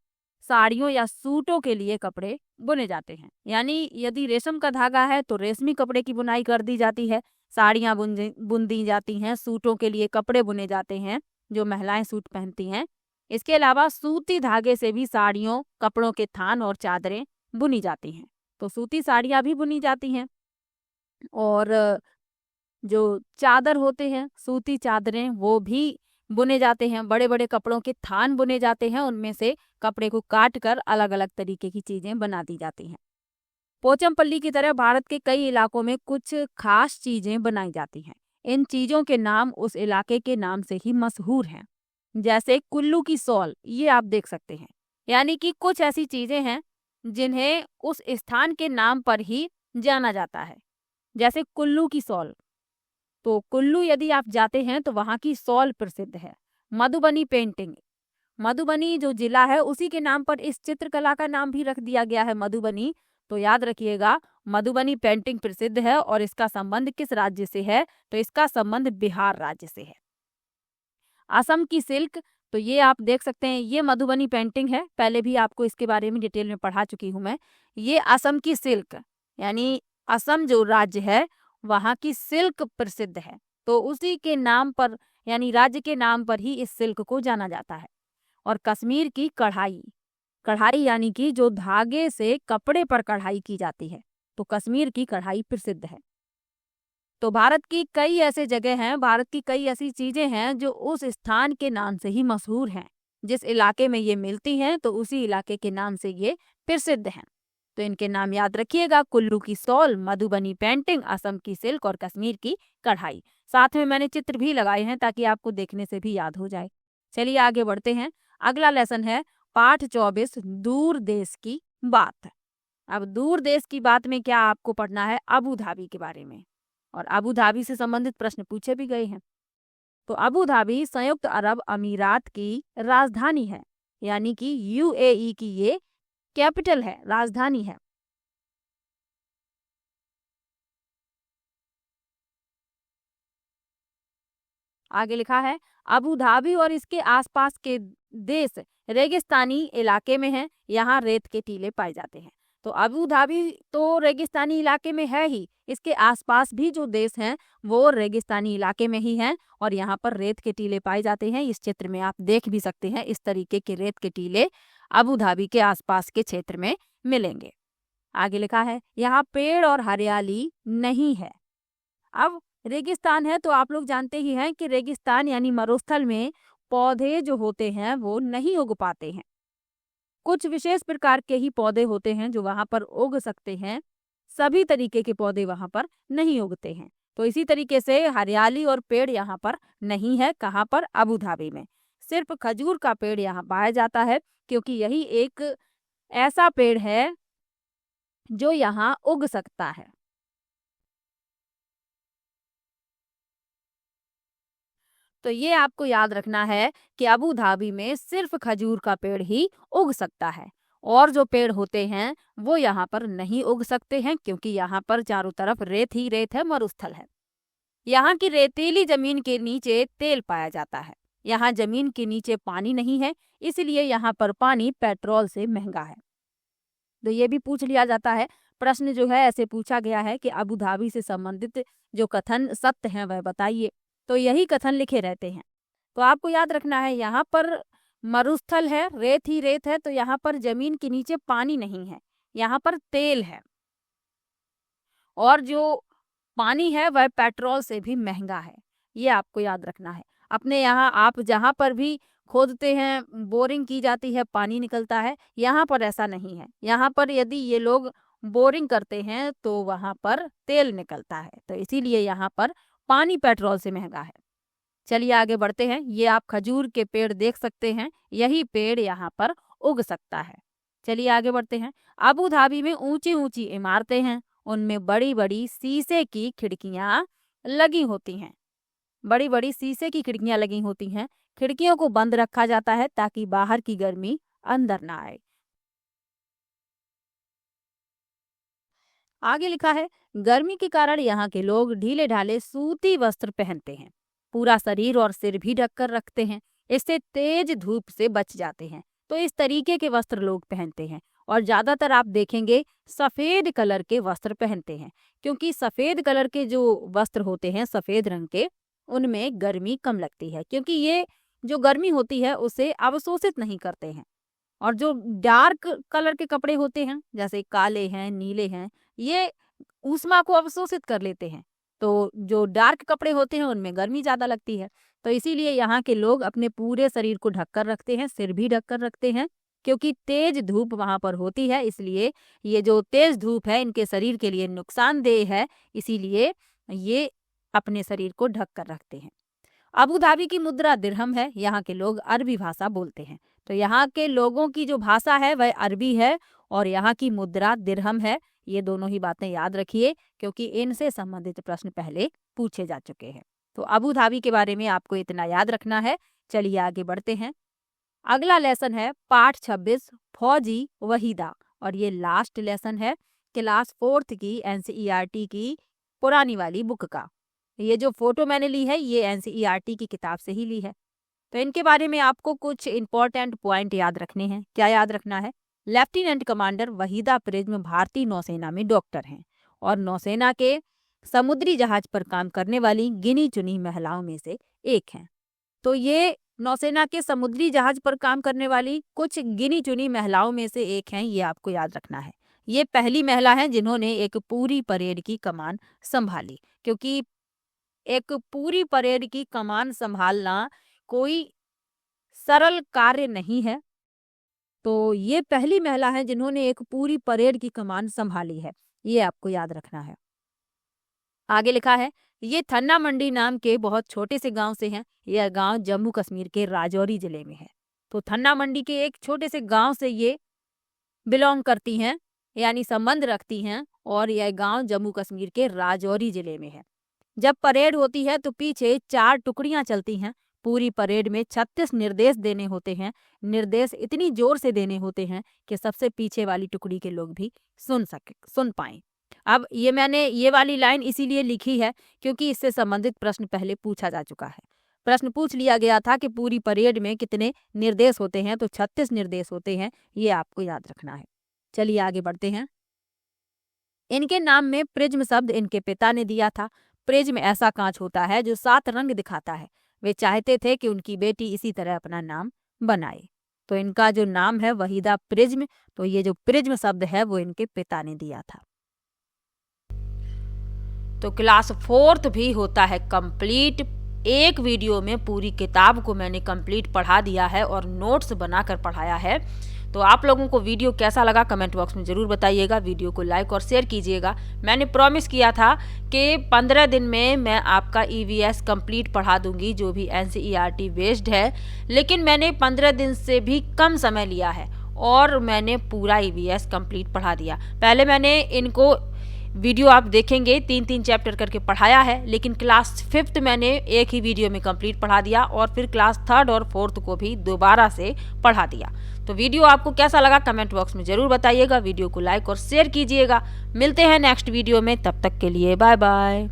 साड़ियों या सूटों के लिए कपड़े बुने जाते हैं। यानी यदि रेशम का धागा है तो रेशमी कपड़े की बुनाई कर दी जाती है, साड़ियाँ बुन दी जाती हैं, सूटों के लिए कपड़े बुने जाते हैं, जो महिलाएं सूट पहनती हैं। इसके अलावा सूती धागे से भी साड़ियों, कपड़ों के थान और चादरें बुनी जाती हैं। तो सूती साड़ियाँ भी बुनी जाती हैं। और जो चादर होते हैं, सूती चादरें, वो भी बुने जाते हैं। बड़े बड़े कपड़ों के थान बुने जाते हैं, उनमें से कपड़े को काट कर अलग अलग तरीके की चीजें बना दी जाती हैं। पोचमपल्ली की तरह भारत के कई इलाकों में कुछ खास चीजें बनाई जाती हैं। इन चीजों के नाम उस इलाके के नाम से ही मशहूर हैं। जैसे कुल्लू की सॉल, ये आप देख सकते हैं। यानी कि कुछ ऐसी चीजें हैं जिन्हें उस स्थान के नाम पर ही जाना जाता है। जैसे कुल्लू की सॉल, तो कुल्लू यदि आप जाते हैं तो वहाँ की सॉल प्रसिद्ध है। मधुबनी पेंटिंग, मधुबनी जो जिला है उसी के नाम पर इस चित्रकला का नाम भी रख दिया गया है मधुबनी। तो याद रखिएगा, मधुबनी पेंटिंग प्रसिद्ध है। और इसका संबंध किस राज्य से है? तो इसका संबंध बिहार राज्य से है। असम की सिल्क, तो ये आप देख सकते हैं, ये मधुबनी पेंटिंग है। पहले भी आपको इसके बारे में डिटेल में पढ़ा चुकी हूँ मैं। ये असम की सिल्क, यानी असम जो राज्य है वहाँ की सिल्क प्रसिद्ध है। तो उसी के नाम पर, यानी राज्य के नाम पर ही इस सिल्क को जाना जाता है। और कश्मीर की कढ़ाई, कढ़ाई यानी कि जो धागे से कपड़े पर कढ़ाई की जाती है, तो कश्मीर की कढ़ाई प्रसिद्ध है। तो भारत की कई ऐसे जगह हैं, भारत की कई ऐसी चीजें हैं जो उस स्थान के नाम से ही मशहूर हैं। जिस इलाके में ये मिलती हैं तो उसी इलाके के नाम से ये प्रसिद्ध हैं। तो इनके नाम याद रखिएगा, कुल्लू की सॉल, मधुबनी पेंटिंग, असम की सिल्क और कश्मीर की कढ़ाई। साथ में मैंने चित्र भी लगाए हैं ताकि आपको देखने से भी याद हो जाए। चलिए आगे बढ़ते हैं। अगला लेसन है पाठ 24, दूर देश की बात। अब दूर देश की बात में क्या आपको पढ़ना है? अबू धाबी के बारे में। और अबू धाबी से संबंधित प्रश्न पूछे भी गए हैं। तो अबू धाबी संयुक्त अरब अमीरात की राजधानी है, यानी कि यूएई की ये कैपिटल है, राजधानी है। आगे लिखा है, अबू धाबी और इसके आसपास के देश रेगिस्तानी इलाके में हैं। यहाँ रेत के टीले पाए जाते हैं। तो अबू धाबी तो रेगिस्तानी इलाके में है ही, इसके आसपास भी जो देश हैं वो रेगिस्तानी इलाके में ही हैं। और यहाँ पर रेत के टीले पाए जाते हैं। इस चित्र में आप देख भी सकते हैं, इस तरीके के रेत के टीले अबू धाबी के आसपास के क्षेत्र में मिलेंगे। आगे लिखा है, यहाँ पेड़ और हरियाली नहीं है। अब रेगिस्तान है तो आप लोग जानते ही हैं कि रेगिस्तान यानी मरुस्थल में पौधे जो होते हैं वो नहीं उग पाते हैं। कुछ विशेष प्रकार के ही पौधे होते हैं जो वहां पर उग सकते हैं। सभी तरीके के पौधे वहां पर नहीं उगते हैं। तो इसी तरीके से हरियाली और पेड़ यहाँ पर नहीं है। कहाँ पर? अबू धाबी में। सिर्फ खजूर का पेड़ यहाँ पाया जाता है, क्योंकि यही एक ऐसा पेड़ है जो यहाँ उग सकता है। तो ये आपको याद रखना है कि अबू धाबी में सिर्फ खजूर का पेड़ ही उग सकता है। और जो पेड़ होते हैं वो यहाँ पर नहीं उग सकते हैं, क्योंकि यहाँ पर चारों तरफ रेत ही रेत है, मरुस्थल है। यहाँ की रेतीली जमीन के नीचे तेल पाया जाता है। यहाँ जमीन के नीचे पानी नहीं है, इसलिए यहाँ पर पानी पेट्रोल से महंगा है। तो ये भी पूछ लिया जाता है, प्रश्न जो है ऐसे पूछा गया है कि अबू धाबी से संबंधित जो कथन सत्य हैं वह बताइए। तो यही कथन लिखे रहते हैं। तो आपको याद रखना है, यहाँ पर मरुस्थल है, रेत ही रेत है, तो यहाँ पर जमीन के नीचे पानी नहीं है, यहाँ पर तेल है। और जो पानी है वह पेट्रोल से भी महंगा है। ये आपको याद रखना है। अपने यहाँ आप जहाँ पर भी खोदते हैं, बोरिंग की जाती है, पानी निकलता है। यहाँ पर ऐसा नहीं है। यहाँ पर यदि ये लोग बोरिंग करते हैं तो वहाँ पर तेल निकलता है। तो इसीलिए यहाँ पर पानी पेट्रोल से महंगा है। चलिए आगे बढ़ते हैं। ये आप खजूर के पेड़ देख सकते हैं, यही पेड़ यहाँ पर उग सकता है। चलिए आगे बढ़ते हैं। अबू धाबी में ऊंची ऊंची इमारतें हैं, उनमें बड़ी बड़ी शीशे की खिड़कियां लगी होती हैं। बड़ी बड़ी शीशे की खिड़कियां लगी होती हैं। खिड़कियों को बंद रखा जाता है ताकि बाहर की गर्मी अंदर ना आए। आगे लिखा है, गर्मी के कारण यहाँ के लोग ढीले ढाले सूती वस्त्र पहनते हैं। पूरा शरीर और सिर भी ढककर रखते हैं, इससे तेज धूप से बच जाते हैं। तो इस तरीके के वस्त्र लोग पहनते हैं। और ज़्यादातर आप देखेंगे सफ़ेद कलर के वस्त्र पहनते हैं, क्योंकि सफ़ेद कलर के जो वस्त्र होते हैं सफ़ेद रंग के, उनमें गर्मी कम लगती है, क्योंकि ये जो गर्मी होती है उसे अवशोषित नहीं करते हैं। और जो डार्क कलर के कपड़े होते हैं जैसे काले हैं, नीले हैं, ये ऊष्मा को अवशोषित कर लेते हैं। तो जो डार्क कपड़े होते हैं उनमें गर्मी ज़्यादा लगती है। तो इसीलिए यहाँ के लोग अपने पूरे शरीर को ढककर रखते हैं, सिर भी ढककर रखते हैं, क्योंकि तेज धूप वहाँ पर होती है। इसलिए ये जो तेज धूप है इनके शरीर के लिए नुकसानदेह है, इसीलिए ये अपने शरीर को ढक कर रखते हैं। अबू धाबी की मुद्रा दिरहम है। यहाँ के लोग अरबी भाषा बोलते हैं। तो यहाँ के लोगों की जो भाषा है वह अरबी है और यहाँ की मुद्रा दिरहम है। ये दोनों ही बातें याद रखिए, क्योंकि इनसे संबंधित प्रश्न पहले पूछे जा चुके हैं। तो अबू धाबी के बारे में आपको इतना याद रखना है। चलिए आगे बढ़ते हैं। अगला लेसन है पाठ 26 फौजी वहीदा, और ये लास्ट लेसन है क्लास 4th की NCERT की पुरानी वाली बुक का। ये जो फोटो मैंने ली है ये NCERT की किताब से ही ली है। तो इनके बारे में आपको कुछ इंपॉर्टेंट पॉइंट याद रखने हैं। क्या याद रखना है? लेफ्टिनेंट कमांडर वहीदा प्रिज्म भारतीय नौसेना में डॉक्टर हैं और नौसेना के समुद्री जहाज पर काम करने वाली गिनी चुनी महिलाओं में से एक हैं। तो ये नौसेना के समुद्री जहाज पर काम करने वाली कुछ गिनी चुनी महिलाओं में से एक हैं, ये आपको याद रखना है। ये पहली महिला है जिन्होंने एक पूरी परेड की कमान संभाली, क्योंकि एक पूरी परेड की कमान संभालना कोई सरल कार्य नहीं है। तो ये पहली महिला है जिन्होंने एक पूरी परेड की कमान संभाली है, ये आपको याद रखना है। आगे लिखा है ये थन्ना मंडी नाम के बहुत छोटे से गांव से हैं। यह गांव जम्मू कश्मीर के राजौरी जिले में है। तो थन्ना मंडी के एक छोटे से गांव से ये बिलोंग करती हैं, यानी संबंध रखती हैं, और यह गांव जम्मू कश्मीर के राजौरी जिले में है। जब परेड होती है तो पीछे 4 टुकड़ियां चलती हैं। पूरी परेड में 36 निर्देश देने होते हैं। निर्देश इतनी जोर से देने होते हैं कि सबसे पीछे वाली टुकड़ी के लोग भी सुन पाएं। अब ये मैंने ये वाली लाइन इसीलिए लिखी है क्योंकि इससे संबंधित प्रश्न पहले पूछा जा चुका है। प्रश्न पूछ लिया गया था कि पूरी परेड में कितने निर्देश होते हैं, तो 36 निर्देश होते हैं, ये आपको याद रखना है। चलिए आगे बढ़ते हैं। इनके नाम में प्रिज्म शब्द इनके पिता ने दिया था। प्रिज्म ऐसा कांच होता है जो 7 रंग दिखाता है। वे चाहते थे कि उनकी बेटी इसी तरह अपना नाम बनाए, तो इनका जो नाम है वहीदा प्रिज्म, तो ये जो प्रिज्म शब्द है वो इनके पिता ने दिया था। तो क्लास 4th भी होता है कंप्लीट। एक वीडियो में पूरी किताब को मैंने कंप्लीट पढ़ा दिया है और नोट्स बनाकर पढ़ाया है। तो आप लोगों को वीडियो कैसा लगा कमेंट बॉक्स में ज़रूर बताइएगा। वीडियो को लाइक और शेयर कीजिएगा। मैंने प्रॉमिस किया था कि 15 दिन में मैं आपका EVS कंप्लीट पढ़ा दूंगी, जो भी NCERT बेस्ड है, लेकिन मैंने 15 दिन से भी कम समय लिया है और मैंने पूरा EVS कंप्लीट पढ़ा दिया। पहले मैंने इनको वीडियो आप देखेंगे 3-3 चैप्टर करके पढ़ाया है, लेकिन क्लास 5th मैंने एक ही वीडियो में कंप्लीट पढ़ा दिया और फिर क्लास 3rd और 4th को भी दोबारा से पढ़ा दिया। तो वीडियो आपको कैसा लगा कमेंट बॉक्स में ज़रूर बताइएगा। वीडियो को लाइक और शेयर कीजिएगा। मिलते हैं नेक्स्ट वीडियो में, तब तक के लिए बाय बाय।